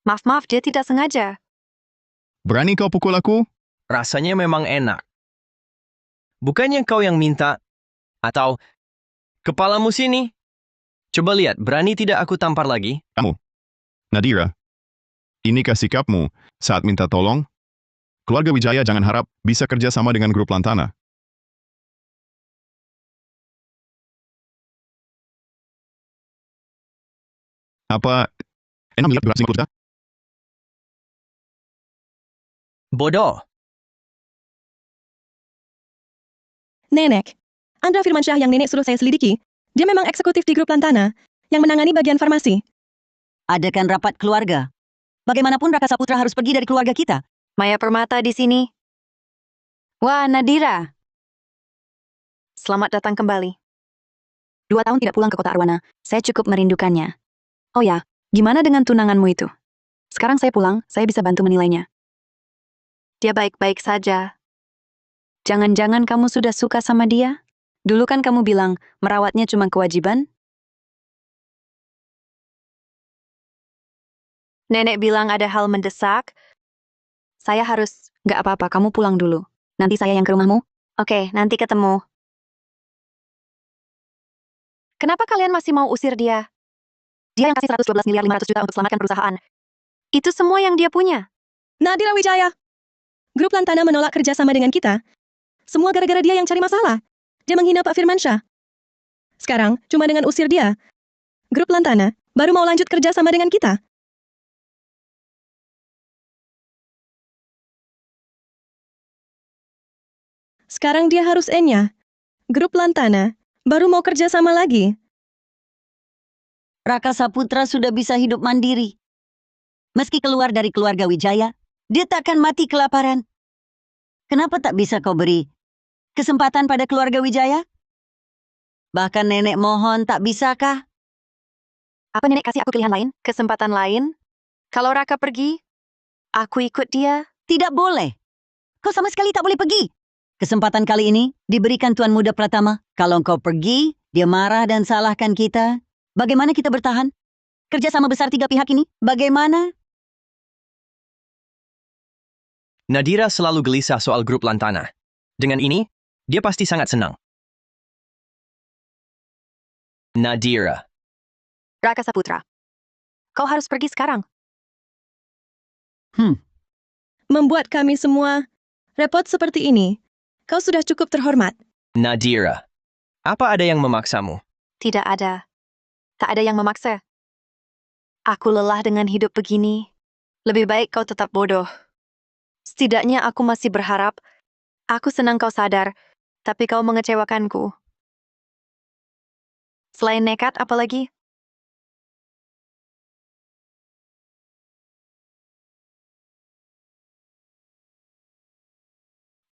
Maaf, dia tidak sengaja. Berani kau pukul aku? Rasanya memang enak. Bukannya kau yang minta, atau kepalamu sini? Coba lihat, berani tidak aku tampar lagi? Kamu, Nadira, inikah sikapmu saat minta tolong? Keluarga Wijaya jangan harap bisa kerja sama dengan grup Lantana. Apa 6.250 juta? Bodoh. Nenek, Andra Firmansyah yang nenek suruh saya selidiki, dia memang eksekutif di grup Lantana, yang menangani bagian farmasi. Adakan rapat keluarga. Bagaimanapun Raka Saputra harus pergi dari keluarga kita. Maya Permata di sini. Wah, Nadira. Selamat datang kembali. 2 tahun tidak pulang ke kota Arwana, saya cukup merindukannya. Oh ya, gimana dengan tunanganmu itu? Sekarang saya pulang, saya bisa bantu menilainya. Dia baik-baik saja. Jangan-jangan kamu sudah suka sama dia? Dulu kan kamu bilang merawatnya cuma kewajiban? Nenek bilang ada hal mendesak. Saya harus, nggak apa-apa, kamu pulang dulu. Nanti saya yang ke rumahmu. Oke, nanti ketemu. Kenapa kalian masih mau usir dia? Dia yang kasih 112.500.000.000 untuk selamatkan perusahaan. Itu semua yang dia punya. Nadira Wijaya. Grup Lantana menolak kerjasama dengan kita. Semua gara-gara dia yang cari masalah. Dia menghina Pak Firmansyah. Sekarang, cuma dengan usir dia, grup Lantana baru mau lanjut kerjasama dengan kita. Sekarang dia harus Enya. Grup Lantana baru mau kerjasama lagi. Raka Saputra sudah bisa hidup mandiri. Meski keluar dari keluarga Wijaya, dia takkan mati kelaparan. Kenapa tak bisa kau beri kesempatan pada keluarga Wijaya? Bahkan nenek mohon, tak bisakah? Apa nenek kasih aku pilihan lain? Kesempatan lain? Kalau Raka pergi, aku ikut dia. Tidak boleh. Kau sama sekali tak boleh pergi. Kesempatan kali ini diberikan Tuan Muda Pratama. Kalau kau pergi, dia marah dan salahkan kita. Bagaimana kita bertahan? Kerjasama besar 3 pihak ini, bagaimana? Nadira selalu gelisah soal grup Lantana. Dengan ini, dia pasti sangat senang. Nadira. Raka Saputra. Kau harus pergi sekarang. Membuat kami semua repot seperti ini. Kau sudah cukup terhormat. Nadira. Apa ada yang memaksamu? Tidak ada. Tak ada yang memaksa. Aku lelah dengan hidup begini. Lebih baik kau tetap bodoh. Setidaknya aku masih berharap. Aku senang kau sadar, tapi kau mengecewakanku. Selain nekat, apa lagi?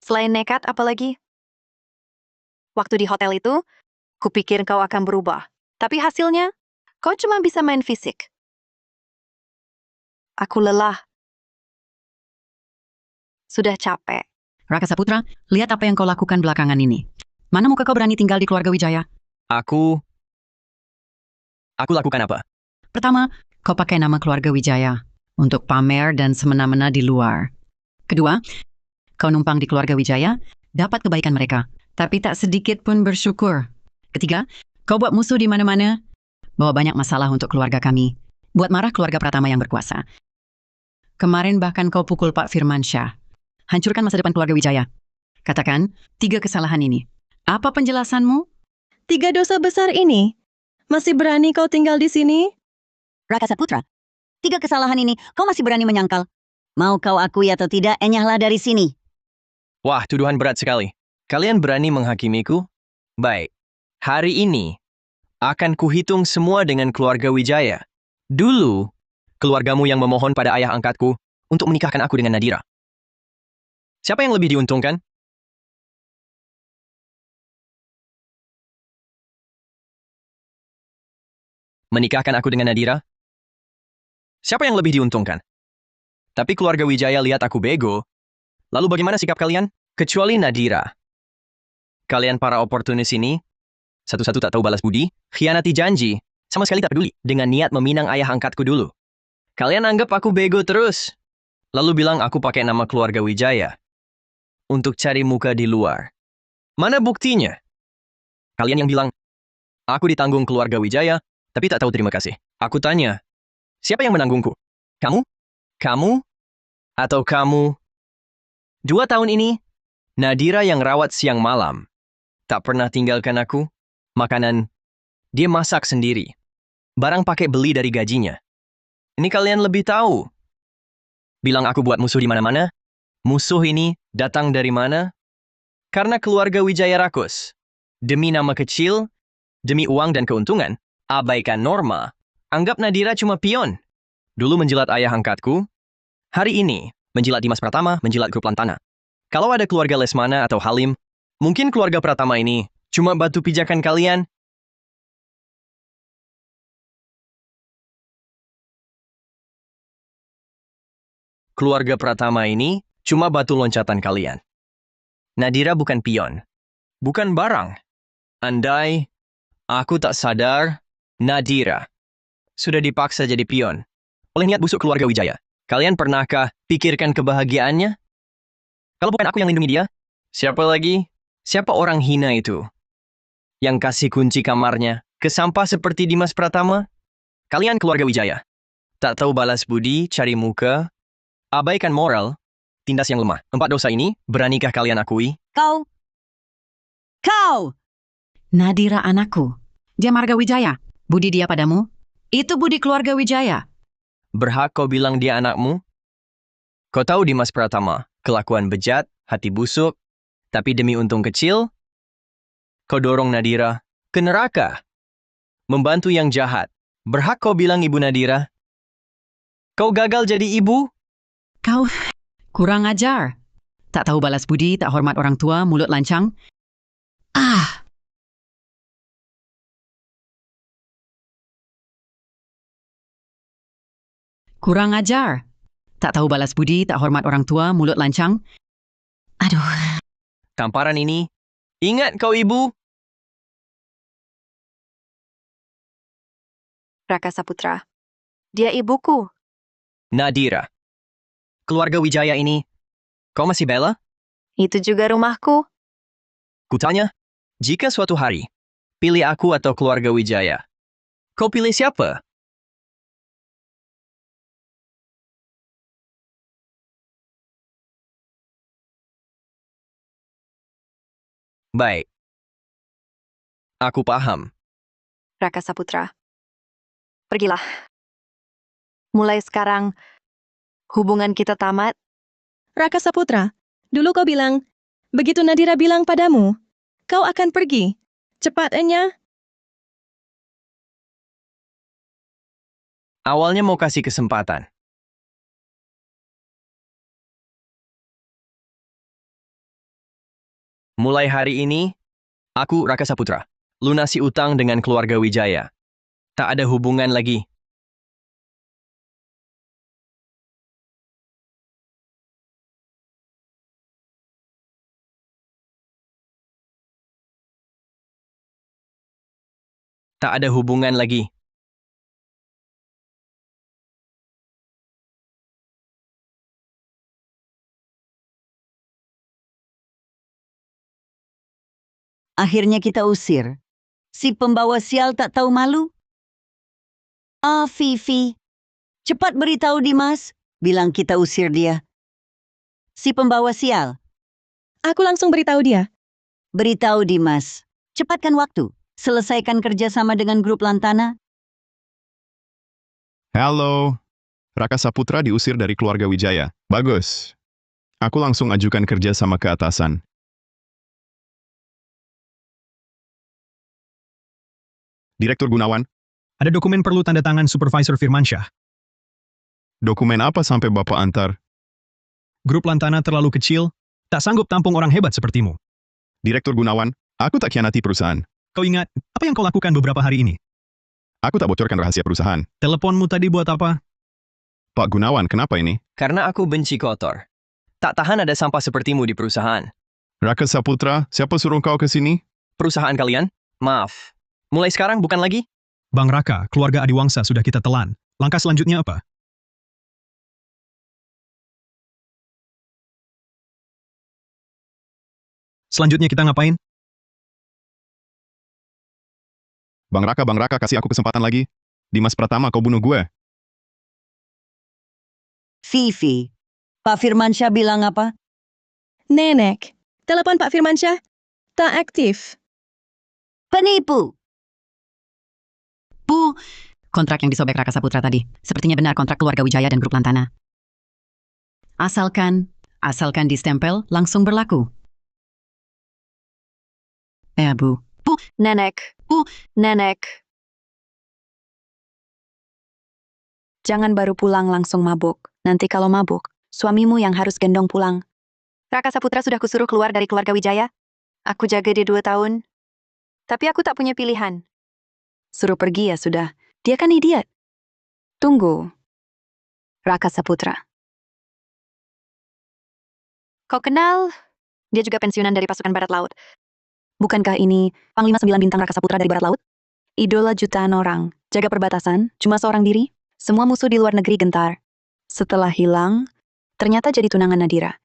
Selain nekat, apa lagi? Waktu di hotel itu, kupikir kau akan berubah. Tapi hasilnya, kau cuma bisa main fisik. Aku lelah. Sudah capek. Raka Saputra, lihat apa yang kau lakukan belakangan ini. Mana muka kau berani tinggal di keluarga Wijaya? Aku lakukan apa? Pertama, kau pakai nama keluarga Wijaya untuk pamer dan semena-mena di luar. Kedua, kau numpang di keluarga Wijaya, dapat kebaikan mereka, tapi tak sedikit pun bersyukur. Ketiga, kau buat musuh di mana-mana, bawa banyak masalah untuk keluarga kami, buat marah keluarga Pratama yang berkuasa. Kemarin bahkan kau pukul Pak Firmansyah. Hancurkan masa depan keluarga Wijaya. Katakan, 3 kesalahan ini. Apa penjelasanmu? 3 dosa besar ini? Masih berani kau tinggal di sini? Raka Saputra, 3 kesalahan ini kau masih berani menyangkal. Mau kau akui atau tidak, enyahlah dari sini. Wah, tuduhan berat sekali. Kalian berani menghakimiku? Baik. Hari ini, akan kuhitung semua dengan keluarga Wijaya. Dulu, keluargamu yang memohon pada ayah angkatku untuk menikahkan aku dengan Nadira. Siapa yang lebih diuntungkan? Menikahkan aku dengan Nadira? Siapa yang lebih diuntungkan? Tapi keluarga Wijaya lihat aku bego. Lalu bagaimana sikap kalian? Kecuali Nadira. Kalian para oportunis ini, satu-satu tak tahu balas budi, khianati janji, sama sekali tak peduli dengan niat meminang ayah angkatku dulu. Kalian anggap aku bego terus. Lalu bilang aku pakai nama keluarga Wijaya untuk cari muka di luar. Mana buktinya? Kalian yang bilang, aku ditanggung keluarga Wijaya, tapi tak tahu terima kasih. Aku tanya, siapa yang menanggungku? Kamu? Kamu? Atau kamu? 2 tahun ini, Nadira yang rawat siang malam. Tak pernah tinggalkan aku. Makanan, dia masak sendiri. Barang pakai beli dari gajinya. Ini kalian lebih tahu. Bilang aku buat musuh di mana-mana? Musuh ini datang dari mana? Karena keluarga Wijaya rakus. Demi nama kecil, demi uang dan keuntungan, abaikan norma. Anggap Nadira cuma pion. Dulu menjilat ayah angkatku. Hari ini, menjilat Dimas Pratama, menjilat grup Lantana. Kalau ada keluarga Lesmana atau Halim, mungkin keluarga Pratama ini cuma batu pijakan kalian. Keluarga Pratama ini cuma batu loncatan kalian. Nadira bukan pion. Bukan barang. Andai aku tak sadar, Nadira sudah dipaksa jadi pion oleh niat busuk keluarga Wijaya. Kalian pernahkah pikirkan kebahagiaannya? Kalau bukan aku yang lindungi dia, siapa lagi? Siapa orang hina itu? Yang kasih kunci kamarnya ke sampah seperti Dimas Pratama? Kalian keluarga Wijaya. Tak tahu balas budi, cari muka, abaikan moral, tindas yang lemah. 4 dosa ini, beranikah kalian akui? Kau! Nadira anakku. Dia marga Wijaya. Budi dia padamu? Itu budi keluarga Wijaya. Berhak kau bilang dia anakmu? Kau tahu Dimas Pratama, kelakuan bejat, hati busuk, tapi demi untung kecil, kau dorong Nadira ke neraka. Membantu yang jahat. Berhak kau bilang ibu Nadira? Kau gagal jadi ibu? Kau kurang ajar. Tak tahu balas budi, tak hormat orang tua, mulut lancang. Kurang ajar. Tak tahu balas budi, tak hormat orang tua, mulut lancang. Aduh. Tamparan ini, ingat kau ibu? Raka Saputra, dia ibuku. Nadira. Keluarga Wijaya ini, kau masih bela? Itu juga rumahku. Kutanya, jika suatu hari, pilih aku atau keluarga Wijaya, kau pilih siapa? Baik. Aku paham. Raka Saputra, pergilah. Mulai sekarang, hubungan kita tamat. Raka Saputra, dulu kau bilang, begitu Nadira bilang padamu, kau akan pergi. Cepatnya. Awalnya mau kasih kesempatan. Mulai hari ini, aku Raka Saputra. Lunasi utang dengan keluarga Wijaya. Tak ada hubungan lagi. Tak ada hubungan lagi. Akhirnya kita usir. Si pembawa sial tak tahu malu. Ah, Vivi. Cepat beritahu Dimas. Bilang kita usir dia. Si pembawa sial. Aku langsung beritahu dia. Beritahu Dimas. Cepatkan waktu. Selesaikan kerjasama dengan grup Lantana. Halo. Raka Saputra diusir dari keluarga Wijaya. Bagus. Aku langsung ajukan kerja sama ke atasan. Direktur Gunawan, Ada dokumen perlu tanda tangan Supervisor Firmansyah. dokumen apa sampai Bapak antar? Grup Lantana terlalu kecil, tak sanggup tampung orang hebat sepertimu. Direktur Gunawan, aku tak khianati perusahaan. Kau ingat, apa yang kau lakukan beberapa hari ini? Aku tak bocorkan rahasia perusahaan. Teleponmu tadi buat apa? Pak Gunawan, kenapa ini? Karena aku benci kotor. Tak tahan ada sampah sepertimu di perusahaan. Raka Saputra, siapa suruh kau ke sini? Perusahaan kalian? Maaf. Mulai sekarang bukan lagi? Bang Raka, keluarga Adiwangsa sudah kita telan. Langkah selanjutnya apa? Selanjutnya kita ngapain? Bang Raka, kasih aku kesempatan lagi. Dimas Pratama, kau bunuh gue. Vivi. Pak Firmansyah bilang apa? Nenek, telepon Pak Firmansyah tak aktif. Penipu. Bu, kontrak yang disobek Raka Saputra tadi. Sepertinya benar kontrak keluarga Wijaya dan grup Lantana. Asalkan distempel, langsung berlaku. Bu. Nenek. Nenek. Jangan baru pulang langsung mabuk. Nanti kalau mabuk, suamimu yang harus gendong pulang. Raka Saputra sudah kusuruh keluar dari keluarga Wijaya. Aku jaga dia 2 tahun. Tapi aku tak punya pilihan. Suruh pergi ya sudah. Dia kan idiot. Tunggu. Raka Saputra. Kau kenal? Dia juga pensiunan dari pasukan Barat Laut. Bukankah ini Panglima 9 bintang Raka Saputra dari Barat Laut? Idola jutaan orang. Jaga perbatasan, cuma seorang diri. Semua musuh di luar negeri gentar. Setelah hilang, ternyata jadi tunangan Nadira.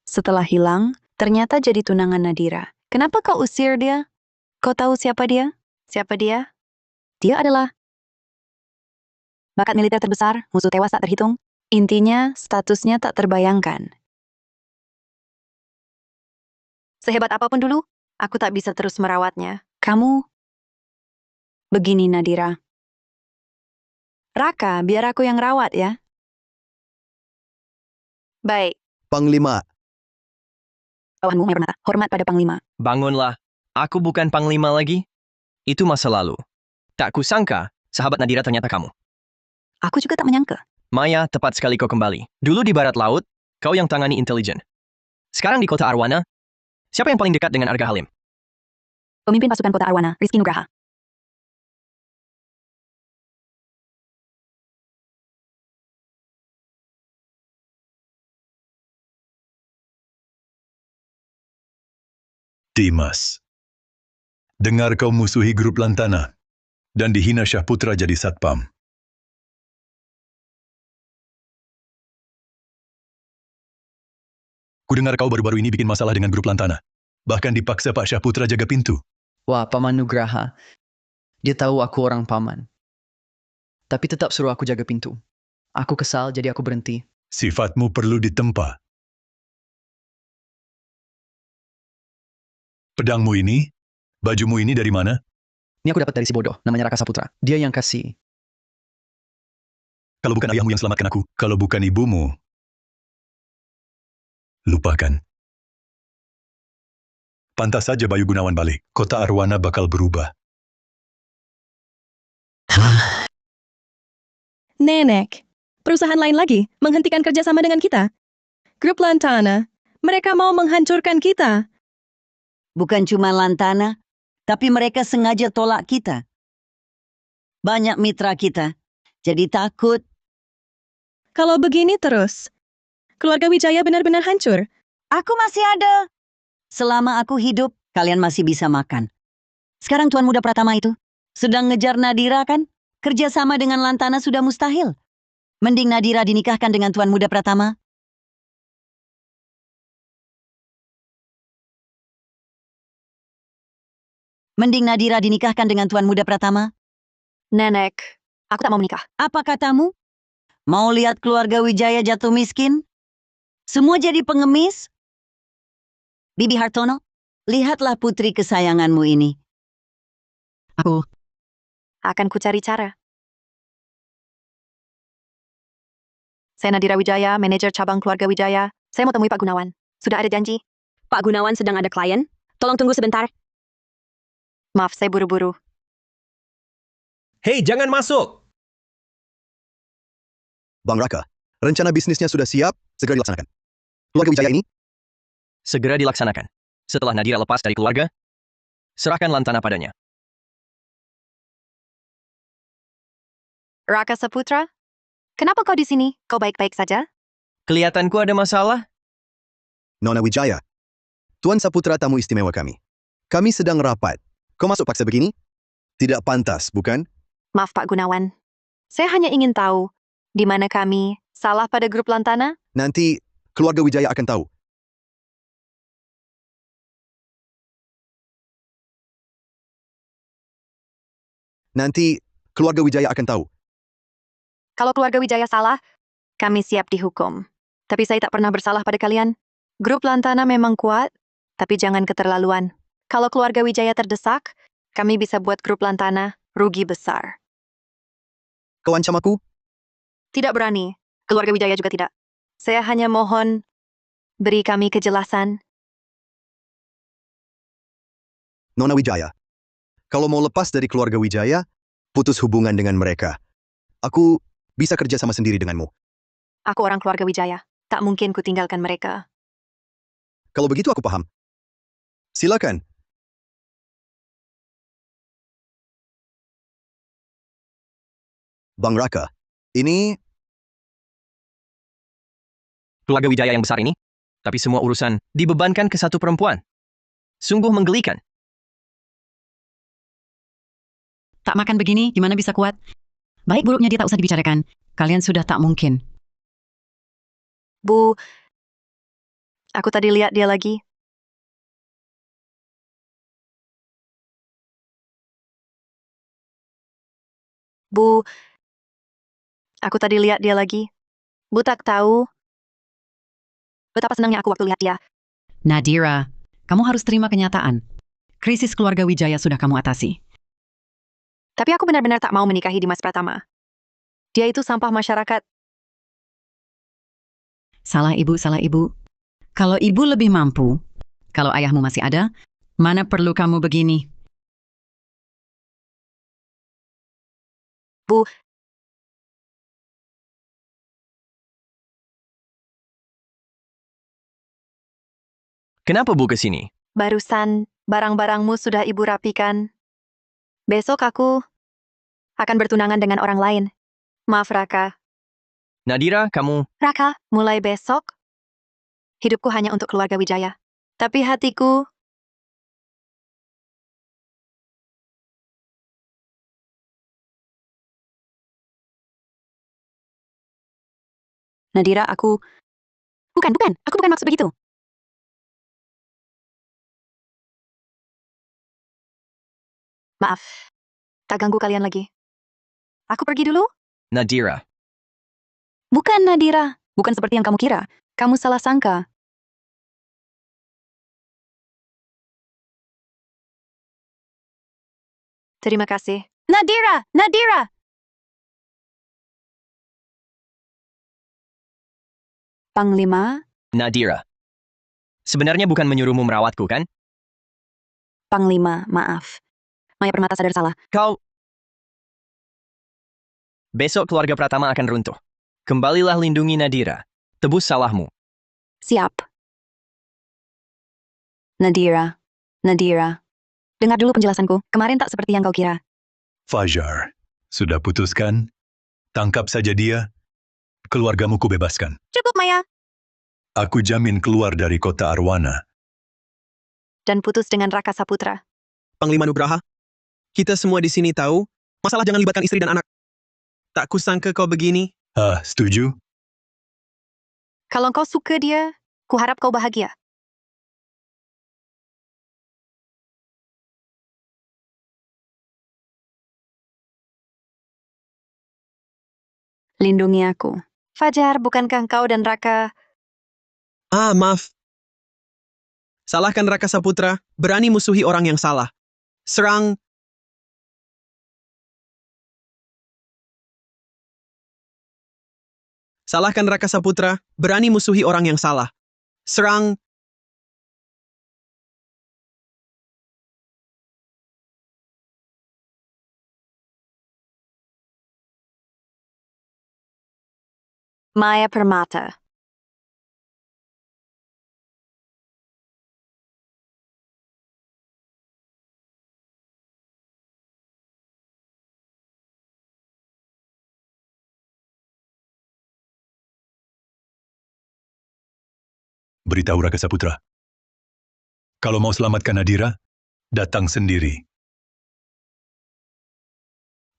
Setelah hilang, ternyata jadi tunangan Nadira. Kenapa kau usir dia? Kau tahu siapa dia? Siapa dia? Dia adalah bakat militer terbesar, musuh tewas tak terhitung. Intinya, statusnya tak terbayangkan. Sehebat apapun dulu, aku tak bisa terus merawatnya. Kamu begini, Nadira. Raka, biar aku yang rawat ya. Baik. Panglima, Bawahanmu yang bermata. Hormat pada Panglima. Bangunlah. Aku bukan panglima lagi. Itu masa lalu. Tak kusangka, sahabat Nadira ternyata kamu. Aku juga tak menyangka. Maya, tepat sekali kau kembali. Dulu di Barat Laut, kau yang tangani intelijen. Sekarang di Kota Arwana, siapa yang paling dekat dengan Arga Halim? Pemimpin pasukan Kota Arwana, Rizky Nugraha. Dimas. Dengar kau musuhi grup Lantana dan dihina Syahputra jadi satpam. Kudengar kau baru-baru ini bikin masalah dengan grup Lantana. Bahkan dipaksa Pak Syahputra jaga pintu. Wah, Paman Nugraha. Dia tahu aku orang paman. Tapi tetap suruh aku jaga pintu. Aku kesal, jadi aku berhenti. Sifatmu perlu ditempa. Pedangmu ini? Bajumu ini dari mana? Ini aku dapat dari si bodoh, namanya Raka Saputra. Dia yang kasih. Kalau bukan ayahmu yang selamatkan aku, kalau bukan ibumu, lupakan. Pantas saja Bayu Gunawan balik. Kota Arwana bakal berubah. Nenek, perusahaan lain lagi menghentikan kerjasama dengan kita. Grup Lantana, mereka mau menghancurkan kita. Bukan cuma Lantana, tapi mereka sengaja tolak kita. Banyak mitra kita, jadi takut. Kalau begini terus, keluarga Wijaya benar-benar hancur. Aku masih ada. Selama aku hidup, kalian masih bisa makan. Sekarang Tuan Muda Pratama itu sedang ngejar Nadira kan? Kerjasama dengan Lantana sudah mustahil. Mending Nadira dinikahkan dengan Tuan Muda Pratama. Mending Nadira dinikahkan dengan Tuan Muda Pratama. Nenek, aku tak mau menikah. Apa katamu? Mau lihat keluarga Wijaya jatuh miskin? Semua jadi pengemis? Bibi Hartono, lihatlah putri kesayanganmu ini. Aku Akan ku cari cara. Saya Nadira Wijaya, manajer cabang keluarga Wijaya. Saya mau temui Pak Gunawan. Sudah ada janji? Pak Gunawan sedang ada klien. Tolong tunggu sebentar. Maaf, saya buru-buru. Hei, jangan masuk! Bang Raka, rencana bisnisnya sudah siap, segera dilaksanakan. Keluarga Wijaya ini, Segera dilaksanakan. Setelah Nadira lepas dari keluarga, serahkan lantana padanya. Raka Saputra? Kenapa kau di sini? Kau baik-baik saja? Kelihatanku ada masalah. Nona Wijaya. Tuan Saputra tamu istimewa kami. Kami sedang rapat. Kau masuk paksa begini? Tidak pantas, bukan? Maaf Pak Gunawan. Saya hanya ingin tahu, di mana kami salah pada grup Lantana? Nanti keluarga Wijaya akan tahu. Nanti keluarga Wijaya akan tahu. Kalau keluarga Wijaya salah, kami siap dihukum. Tapi saya tak pernah bersalah pada kalian. Grup Lantana memang kuat, tapi jangan keterlaluan. Kalau keluarga Wijaya terdesak, kami bisa buat grup Lantana rugi besar. Kau ancam aku? Tidak berani. Keluarga Wijaya juga tidak. Saya hanya mohon beri kami kejelasan. Nona Wijaya. Kalau mau lepas dari keluarga Wijaya, putus hubungan dengan mereka. Aku bisa kerja sama sendiri denganmu. Aku orang keluarga Wijaya. Tak mungkin ku tinggalkan mereka. Kalau begitu aku paham. Silakan. Bang Raka, ini Keluarga Wijaya yang besar ini, tapi semua urusan dibebankan ke satu perempuan. Sungguh menggelikan. tak makan begini, gimana bisa kuat? Baik buruknya dia tak usah dibicarakan. Kalian sudah tak mungkin. Bu, aku tadi lihat dia lagi. Bu, aku tadi lihat dia lagi. Bu tak tahu betapa senangnya aku waktu lihat dia. Nadira, kamu harus terima kenyataan. Krisis keluarga Wijaya sudah kamu atasi. Tapi aku benar-benar tak mau menikahi Dimas Pratama. Dia itu sampah masyarakat. Salah ibu, salah ibu. Kalau ibu lebih mampu, kalau ayahmu masih ada, mana perlu kamu begini? Bu, Kenapa Bu ke sini? barusan barang-barangmu sudah ibu rapikan. Besok aku akan bertunangan dengan orang lain. Maaf Raka. Nadira, kamu... Raka, mulai besok, hidupku hanya untuk keluarga Wijaya. Tapi hatiku... Nadira, aku... Bukan, aku bukan maksud begitu. Maaf, tak ganggu kalian lagi. Aku pergi dulu? Nadira. Bukan Nadira, bukan seperti yang kamu kira. Kamu salah sangka. Terima kasih. Nadira! Nadira! Panglima? Nadira. Sebenarnya bukan menyuruhmu merawatku, kan? Panglima, maaf. Maya Permata sadar salah. Kau... Besok keluarga Pratama akan runtuh. Kembalilah lindungi Nadira. Tebus salahmu. Siap. Nadira. Nadira. Dengar dulu penjelasanku. Kemarin tak seperti yang kau kira. Fajar, sudah putuskan? Tangkap saja dia. Keluargamu kubebaskan. Cukup, Maya. Aku jamin keluar dari kota Arwana. Dan putus dengan Raka Saputra. Panglima Nugraha, kita semua di sini tahu, masalah jangan libatkan istri dan anak. Tak kusangka kau begini. Setuju? Kalau kau suka dia, kuharap kau bahagia. Lindungi aku. Fajar, bukankah kau dan Raka... Maaf. Salahkan Raka Saputra, berani musuhi orang yang salah. Serang... Salahkan Raka Saputra, berani musuhi orang yang salah. Serang... Maya Permata. Beritahu Raka Saputra. Kalau mau selamatkan Nadira, datang sendiri.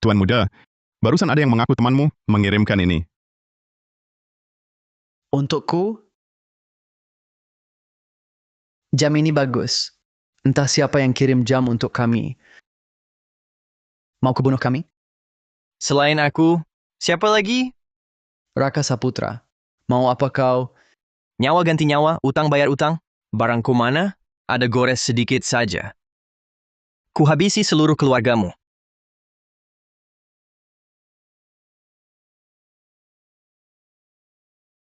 Tuan Muda, barusan ada yang mengaku temanmu mengirimkan ini. Untukku, jam ini bagus. Entah siapa yang kirim jam untuk kami. Mau kebunuh kami? Selain aku, siapa lagi? Raka Saputra. Mau apa kau? Nyawa ganti nyawa, utang bayar utang. Barangku mana? Ada gores sedikit saja. Kuhabisi seluruh keluargamu.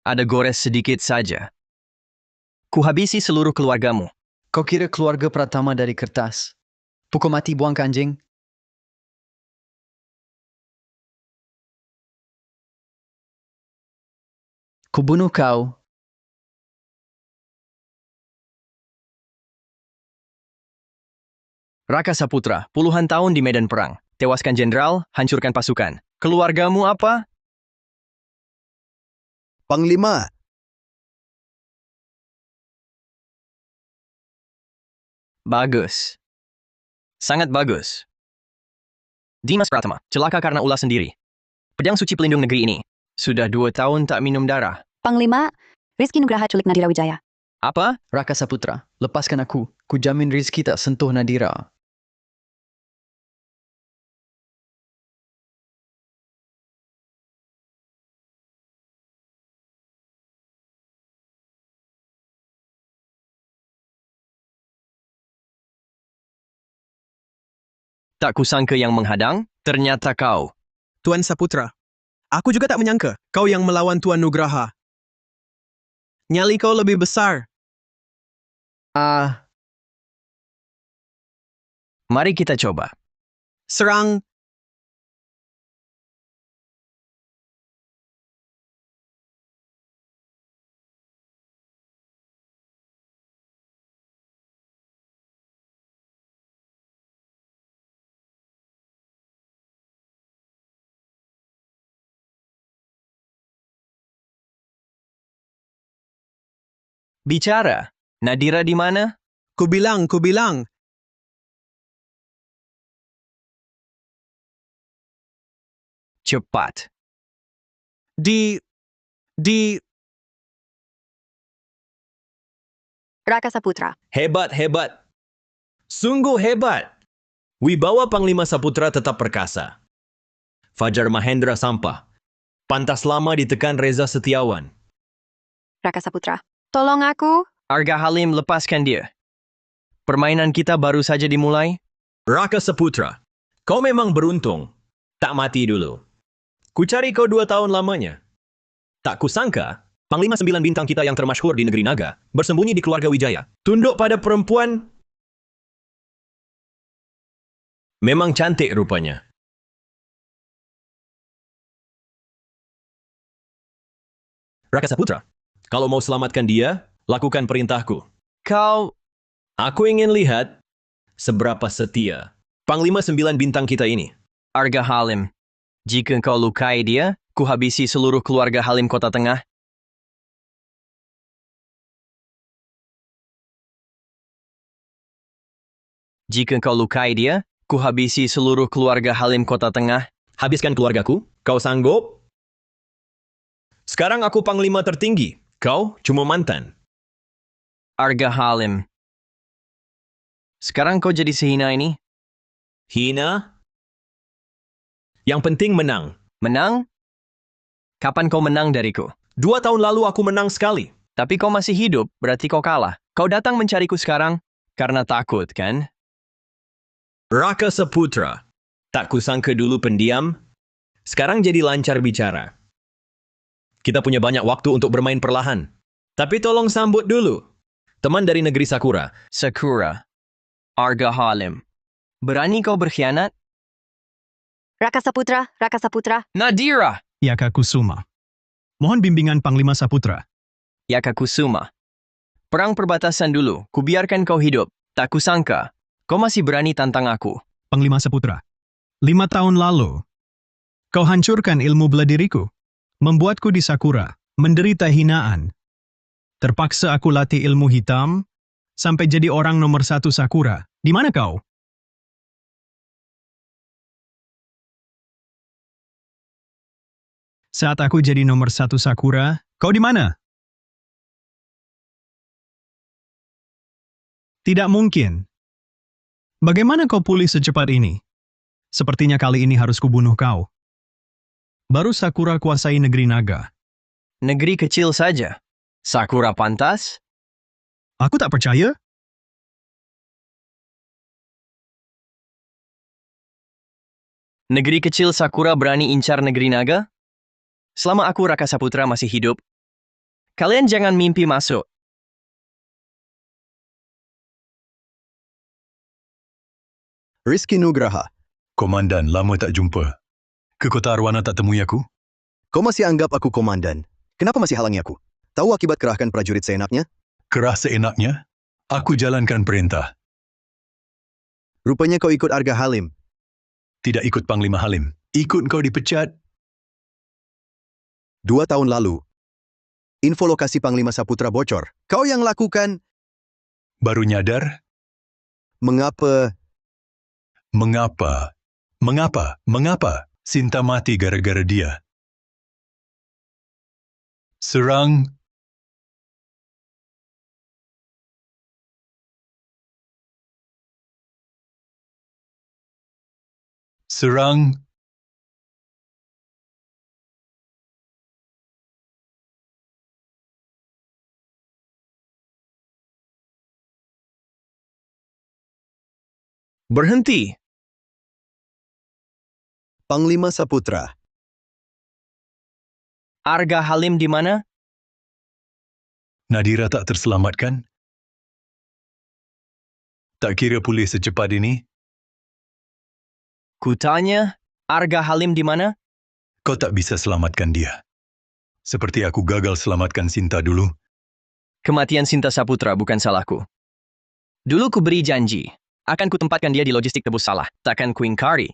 Ada gores sedikit saja. Kuhabisi seluruh keluargamu. Kau kira keluarga Pratama dari kertas? Pukul mati buang ke anjing? Kubunuh kau. Raka Saputra, puluhan tahun di medan perang. Tewaskan jenderal, hancurkan pasukan. Keluargamu apa? Panglima, Bagus. Sangat bagus. Dimas Pratama, celaka karena ulah sendiri. Pedang suci pelindung negeri ini. Sudah 2 tahun tak minum darah. Panglima, Rizky Nugraha culik Nadira Wijaya. Apa? Raka Saputra, lepaskan aku. Kujamin Rizky tak sentuh Nadira. Tak kusangka yang menghadang, ternyata kau. Tuan Saputra, aku juga tak menyangka kau yang melawan Tuan Nugraha. Nyali kau lebih besar. Mari kita coba. Serang. Bicara. Nadira di mana? Kubilang. Cepat. Di... Raka Saputra. Hebat. Sungguh hebat. Wibawa Panglima Saputra tetap perkasa. Fajar Mahendra sampah. Pantas lama ditekan Reza Setiawan. Raka Saputra. Tolong aku. Arga Halim, lepaskan dia. Permainan kita baru saja dimulai. Raka Saputra, kau memang beruntung. Tak mati dulu. Kucari kau 2 tahun lamanya. Tak kusangka, Panglima 9 bintang kita yang termasyhur di negeri naga, bersembunyi di keluarga Wijaya. Tunduk pada perempuan. Memang cantik rupanya. Raka Saputra, kalau mau selamatkan dia, lakukan perintahku. Kau... Aku ingin lihat seberapa setia Panglima 9 bintang kita ini. Arga Halim, jika kau lukai dia, kuhabisi seluruh keluarga Halim Kota Tengah. Jika kau lukai dia, kuhabisi seluruh keluarga Halim Kota Tengah. Habiskan keluargaku? Kau sanggup? Sekarang aku panglima tertinggi. Kau cuma mantan. Arga Halim. Sekarang kau jadi sehina ini? Hina? Yang penting menang. Menang? Kapan kau menang dariku? 2 tahun lalu aku menang sekali. Tapi kau masih hidup, berarti kau kalah. Kau datang mencariku sekarang karena takut, kan? Raka Saputra. Tak kusangka dulu pendiam. Sekarang jadi lancar bicara. Kita punya banyak waktu untuk bermain perlahan. Tapi tolong sambut dulu. Teman dari negeri Sakura. Sakura. Arga Halim. Berani kau berkhianat? Raka Saputra. Nadira! Yaka Kusuma. Mohon bimbingan Panglima Saputra. Yaka Kusuma. Perang perbatasan dulu, kubiarkan kau hidup. Tak kusangka, kau masih berani tantang aku. Panglima Saputra. 5 tahun lalu, kau hancurkan ilmu bela diriku. Membuatku di Sakura, menderita hinaan. Terpaksa aku latih ilmu hitam, sampai jadi orang nomor 1 Sakura. Di mana kau? Saat aku jadi nomor 1 Sakura, kau di mana? Tidak mungkin. Bagaimana kau pulih secepat ini? Sepertinya kali ini harus kubunuh kau. Baru Sakura kuasai negeri naga. Negeri kecil saja. Sakura pantas? Aku tak percaya. Negeri kecil Sakura berani incar negeri naga? Selama aku Raka Saputra masih hidup, kalian jangan mimpi masuk. Rizky Nugraha. Komandan, lama tak jumpa. Ke kota Arwana tak temui aku? Kau masih anggap aku komandan. Kenapa masih halangi aku? Tahu akibat kerahkan prajurit seenaknya? Kerah seenaknya? Aku jalankan perintah. Rupanya kau ikut Arga Halim. Tidak ikut Panglima Halim. Ikut kau dipecat. 2 tahun lalu, info lokasi Panglima Saputra bocor. Kau yang lakukan. Baru nyadar? Mengapa? Mengapa? Sinta mati gara-gara dia. Serang. Berhenti! Panglima Saputra. Arga Halim di mana? Nadira tak terselamatkan? Tak kira pulih secepat ini? Kutanya, Arga Halim di mana? Kau tak bisa selamatkan dia. Seperti aku gagal selamatkan Sinta dulu. Kematian Sinta Saputra bukan salahku. Dulu ku beri janji, akan kutempatkan dia di logistik tebus salah, takkan ku ingkari.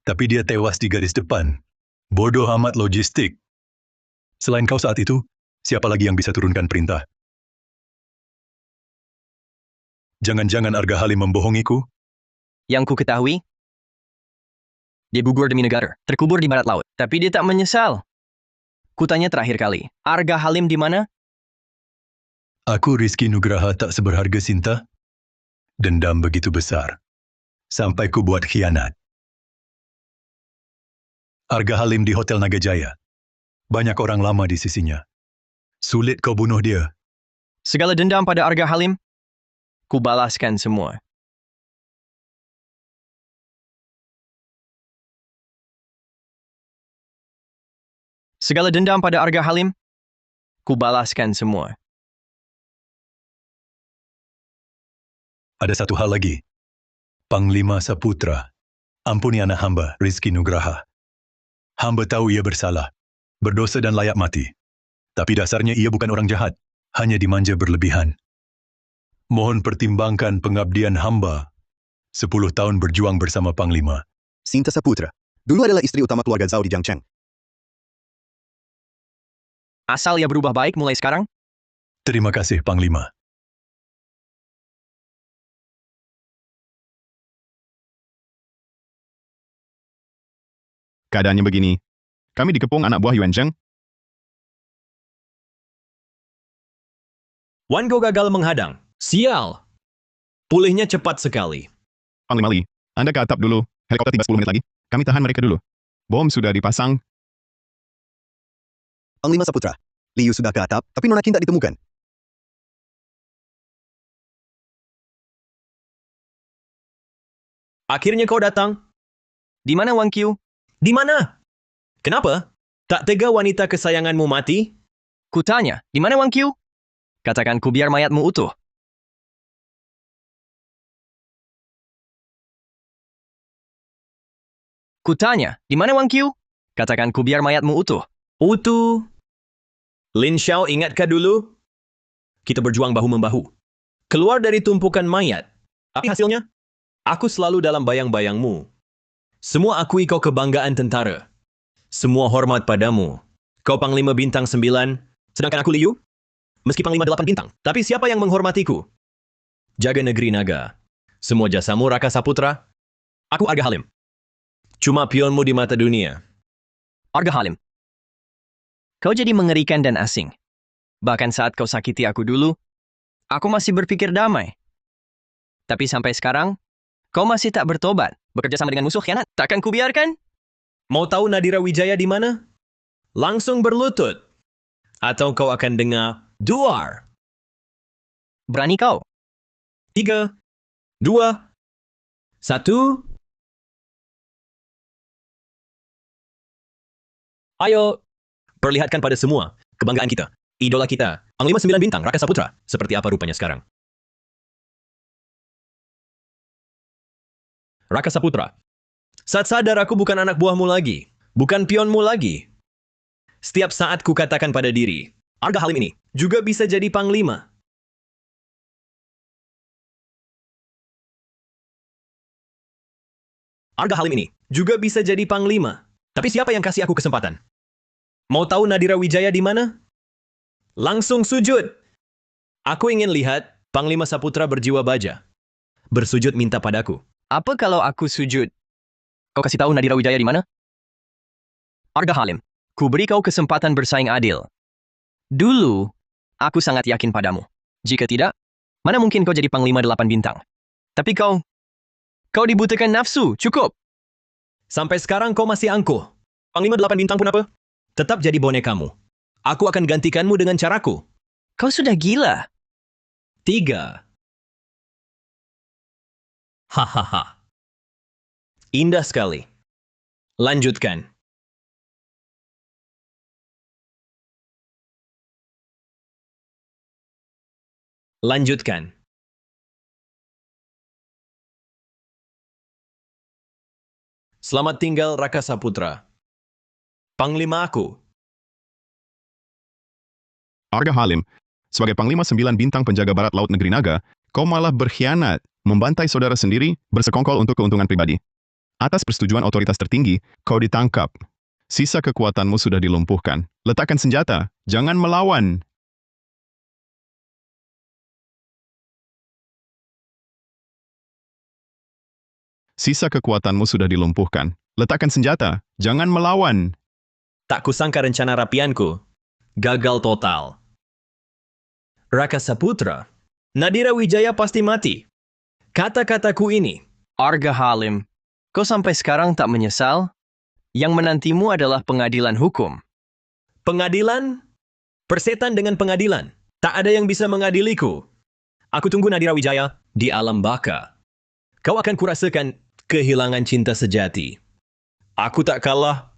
Tapi dia tewas di garis depan. Bodoh amat logistik. Selain kau saat itu, siapa lagi yang bisa turunkan perintah? Jangan-jangan Arga Halim membohongiku? Yang ku ketahui, dia gugur demi negara, terkubur di barat laut. Tapi dia tak menyesal. Kutanya terakhir kali, Arga Halim di mana? Aku Rizky Nugraha tak seberharga Sinta. Dendam begitu besar. Sampai ku buat khianat. Arga Halim di Hotel Nagajaya. Banyak orang lama di sisinya. Sulit kau bunuh dia. Segala dendam pada Arga Halim, ku balaskan semua. Segala dendam pada Arga Halim, ku balaskan semua. Ada satu hal lagi. Panglima Saputra. Ampuni anak hamba, Rizky Nugraha. Hamba tahu ia bersalah, berdosa dan layak mati. Tapi dasarnya ia bukan orang jahat, hanya dimanja berlebihan. Mohon pertimbangkan pengabdian hamba. 10 tahun berjuang bersama Panglima. Sinta Saputra. Dulu adalah istri utama keluarga Zhao di Jiangcheng. Asal ia berubah baik mulai sekarang? Terima kasih, Panglima. Keadaannya begini. Kami dikepung anak buah Yuan Zheng. Wango gagal menghadang. Sial. Pulihnya cepat sekali. Panglima Lee, Anda ke atap dulu. Helikopter tiba 10 menit lagi. Kami tahan mereka dulu. Bom sudah dipasang. Panglima Saputra, Liu sudah ke atap, tapi Nona Qin tak ditemukan. Akhirnya kau datang. Di mana Wang Qiu? Di mana? Kenapa? Tak tega wanita kesayanganmu mati? Kutanya, di mana Wang Qiu? Katakan ku biar mayatmu utuh. Kutanya, di mana Wang Qiu? Katakan ku biar mayatmu utuh. Utuh. Lin Xiao, ingatkah dulu? Kita berjuang bahu-membahu. Keluar dari tumpukan mayat. Apa hasilnya? Aku selalu dalam bayang-bayangmu. Semua akui kau kebanggaan tentara. Semua hormat padamu. Kau Panglima Bintang 9, sedangkan aku Liu? Meski Panglima 8 bintang, tapi siapa yang menghormatiku? Jaga negeri naga. Semua jasamu Raka Saputra. Aku Arga Halim. Cuma pionmu di mata dunia. Arga Halim. Kau jadi mengerikan dan asing. Bahkan saat kau sakiti aku dulu, aku masih berpikir damai. Tapi sampai sekarang, kau masih tak bertobat. Bekerja sama dengan musuh khianat. Takkan kubiarkan? Mau tahu Nadira Wijaya di mana? Langsung berlutut. Atau kau akan dengar duar. Berani kau? 3, 2, 1. Ayo, perlihatkan pada semua kebanggaan kita. Idola kita, Panglima 9 bintang, Raka Saputra. Seperti apa rupanya sekarang? Raka Saputra. Saat sadar aku bukan anak buahmu lagi. Bukan pionmu lagi. Setiap saat ku katakan pada diri, Arga Halim ini juga bisa jadi panglima. Arga Halim ini juga bisa jadi panglima. Tapi siapa yang kasih aku kesempatan? Mau tahu Nadira Wijaya di mana? Langsung sujud. Aku ingin lihat Panglima Saputra berjiwa baja. Bersujud minta padaku. Apa kalau aku sujud? Kau kasih tahu Nadira Wijaya di mana? Arga Halim, ku beri kau kesempatan bersaing adil. Dulu, aku sangat yakin padamu. Jika tidak, mana mungkin kau jadi Panglima 8 bintang. Tapi kau dibutakan nafsu, cukup. Sampai sekarang kau masih angkuh. Panglima 8 bintang pun apa? Tetap jadi bonekamu. Aku akan gantikanmu dengan caraku. Kau sudah gila. 3. Hahaha. Indah sekali. Lanjutkan. Lanjutkan. Selamat tinggal Raka Saputra. Panglima aku. Arga Halim, sebagai Panglima 9 bintang penjaga barat laut negeri naga, kau malah berkhianat, membantai saudara sendiri, bersekongkol untuk keuntungan pribadi. Atas persetujuan otoritas tertinggi, kau ditangkap. Sisa kekuatanmu sudah dilumpuhkan. Letakkan senjata, jangan melawan. Sisa kekuatanmu sudah dilumpuhkan. Letakkan senjata, jangan melawan. Tak kusangka rencana rapianku. Gagal total. Raka Saputra, Nadira Wijaya pasti mati. Kata-kataku ini. Arga Halim, kau sampai sekarang tak menyesal? Yang menantimu adalah pengadilan hukum. Pengadilan? Persetan dengan pengadilan. Tak ada yang bisa mengadiliku. Aku tunggu Nadira Wijaya di alam baka. Kau akan kurasakan kehilangan cinta sejati. Aku tak kalah.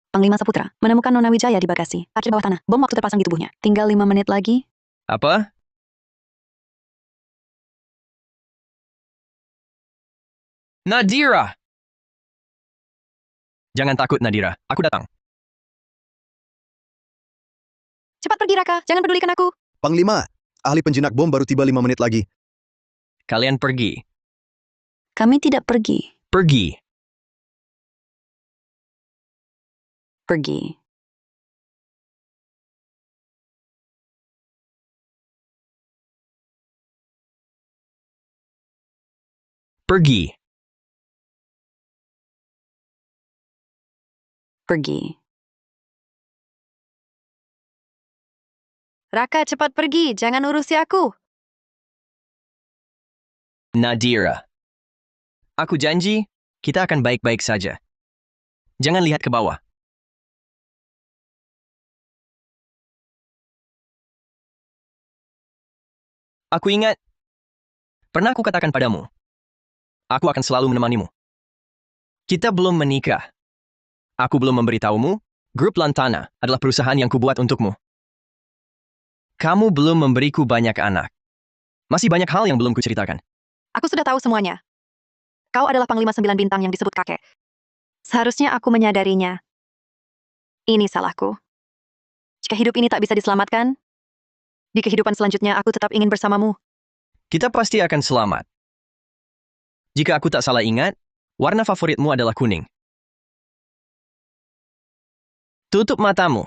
Panglima Saputra menemukan Nona Wijaya di bagasi, parkir bawah tanah. Bom waktu terpasang di tubuhnya. Tinggal 5 menit lagi. Apa? Nadira! Jangan takut, Nadira. Aku datang. Cepat pergi, Raka. Jangan pedulikan aku. Panglima, ahli penjinak bom baru tiba 5 menit lagi. Kalian pergi. Kami tidak pergi. Pergi. Pergi. Pergi. Pergi. Raka, cepat pergi, jangan urusi aku. Nadira. Aku janji, kita akan baik-baik saja. Jangan lihat ke bawah. Aku ingat, pernah aku katakan padamu, aku akan selalu menemanimu. Kita belum menikah. Aku belum memberitahumu, Grup Lantana adalah perusahaan yang kubuat untukmu. Kamu belum memberiku banyak anak. Masih banyak hal yang belum kuceritakan. Aku sudah tahu semuanya. Kau adalah Panglima 9 bintang yang disebut kakek. Seharusnya aku menyadarinya. Ini salahku. Jika hidup ini tak bisa diselamatkan, di kehidupan selanjutnya aku tetap ingin bersamamu. Kita pasti akan selamat. Jika aku tak salah ingat, warna favoritmu adalah kuning. Tutup matamu.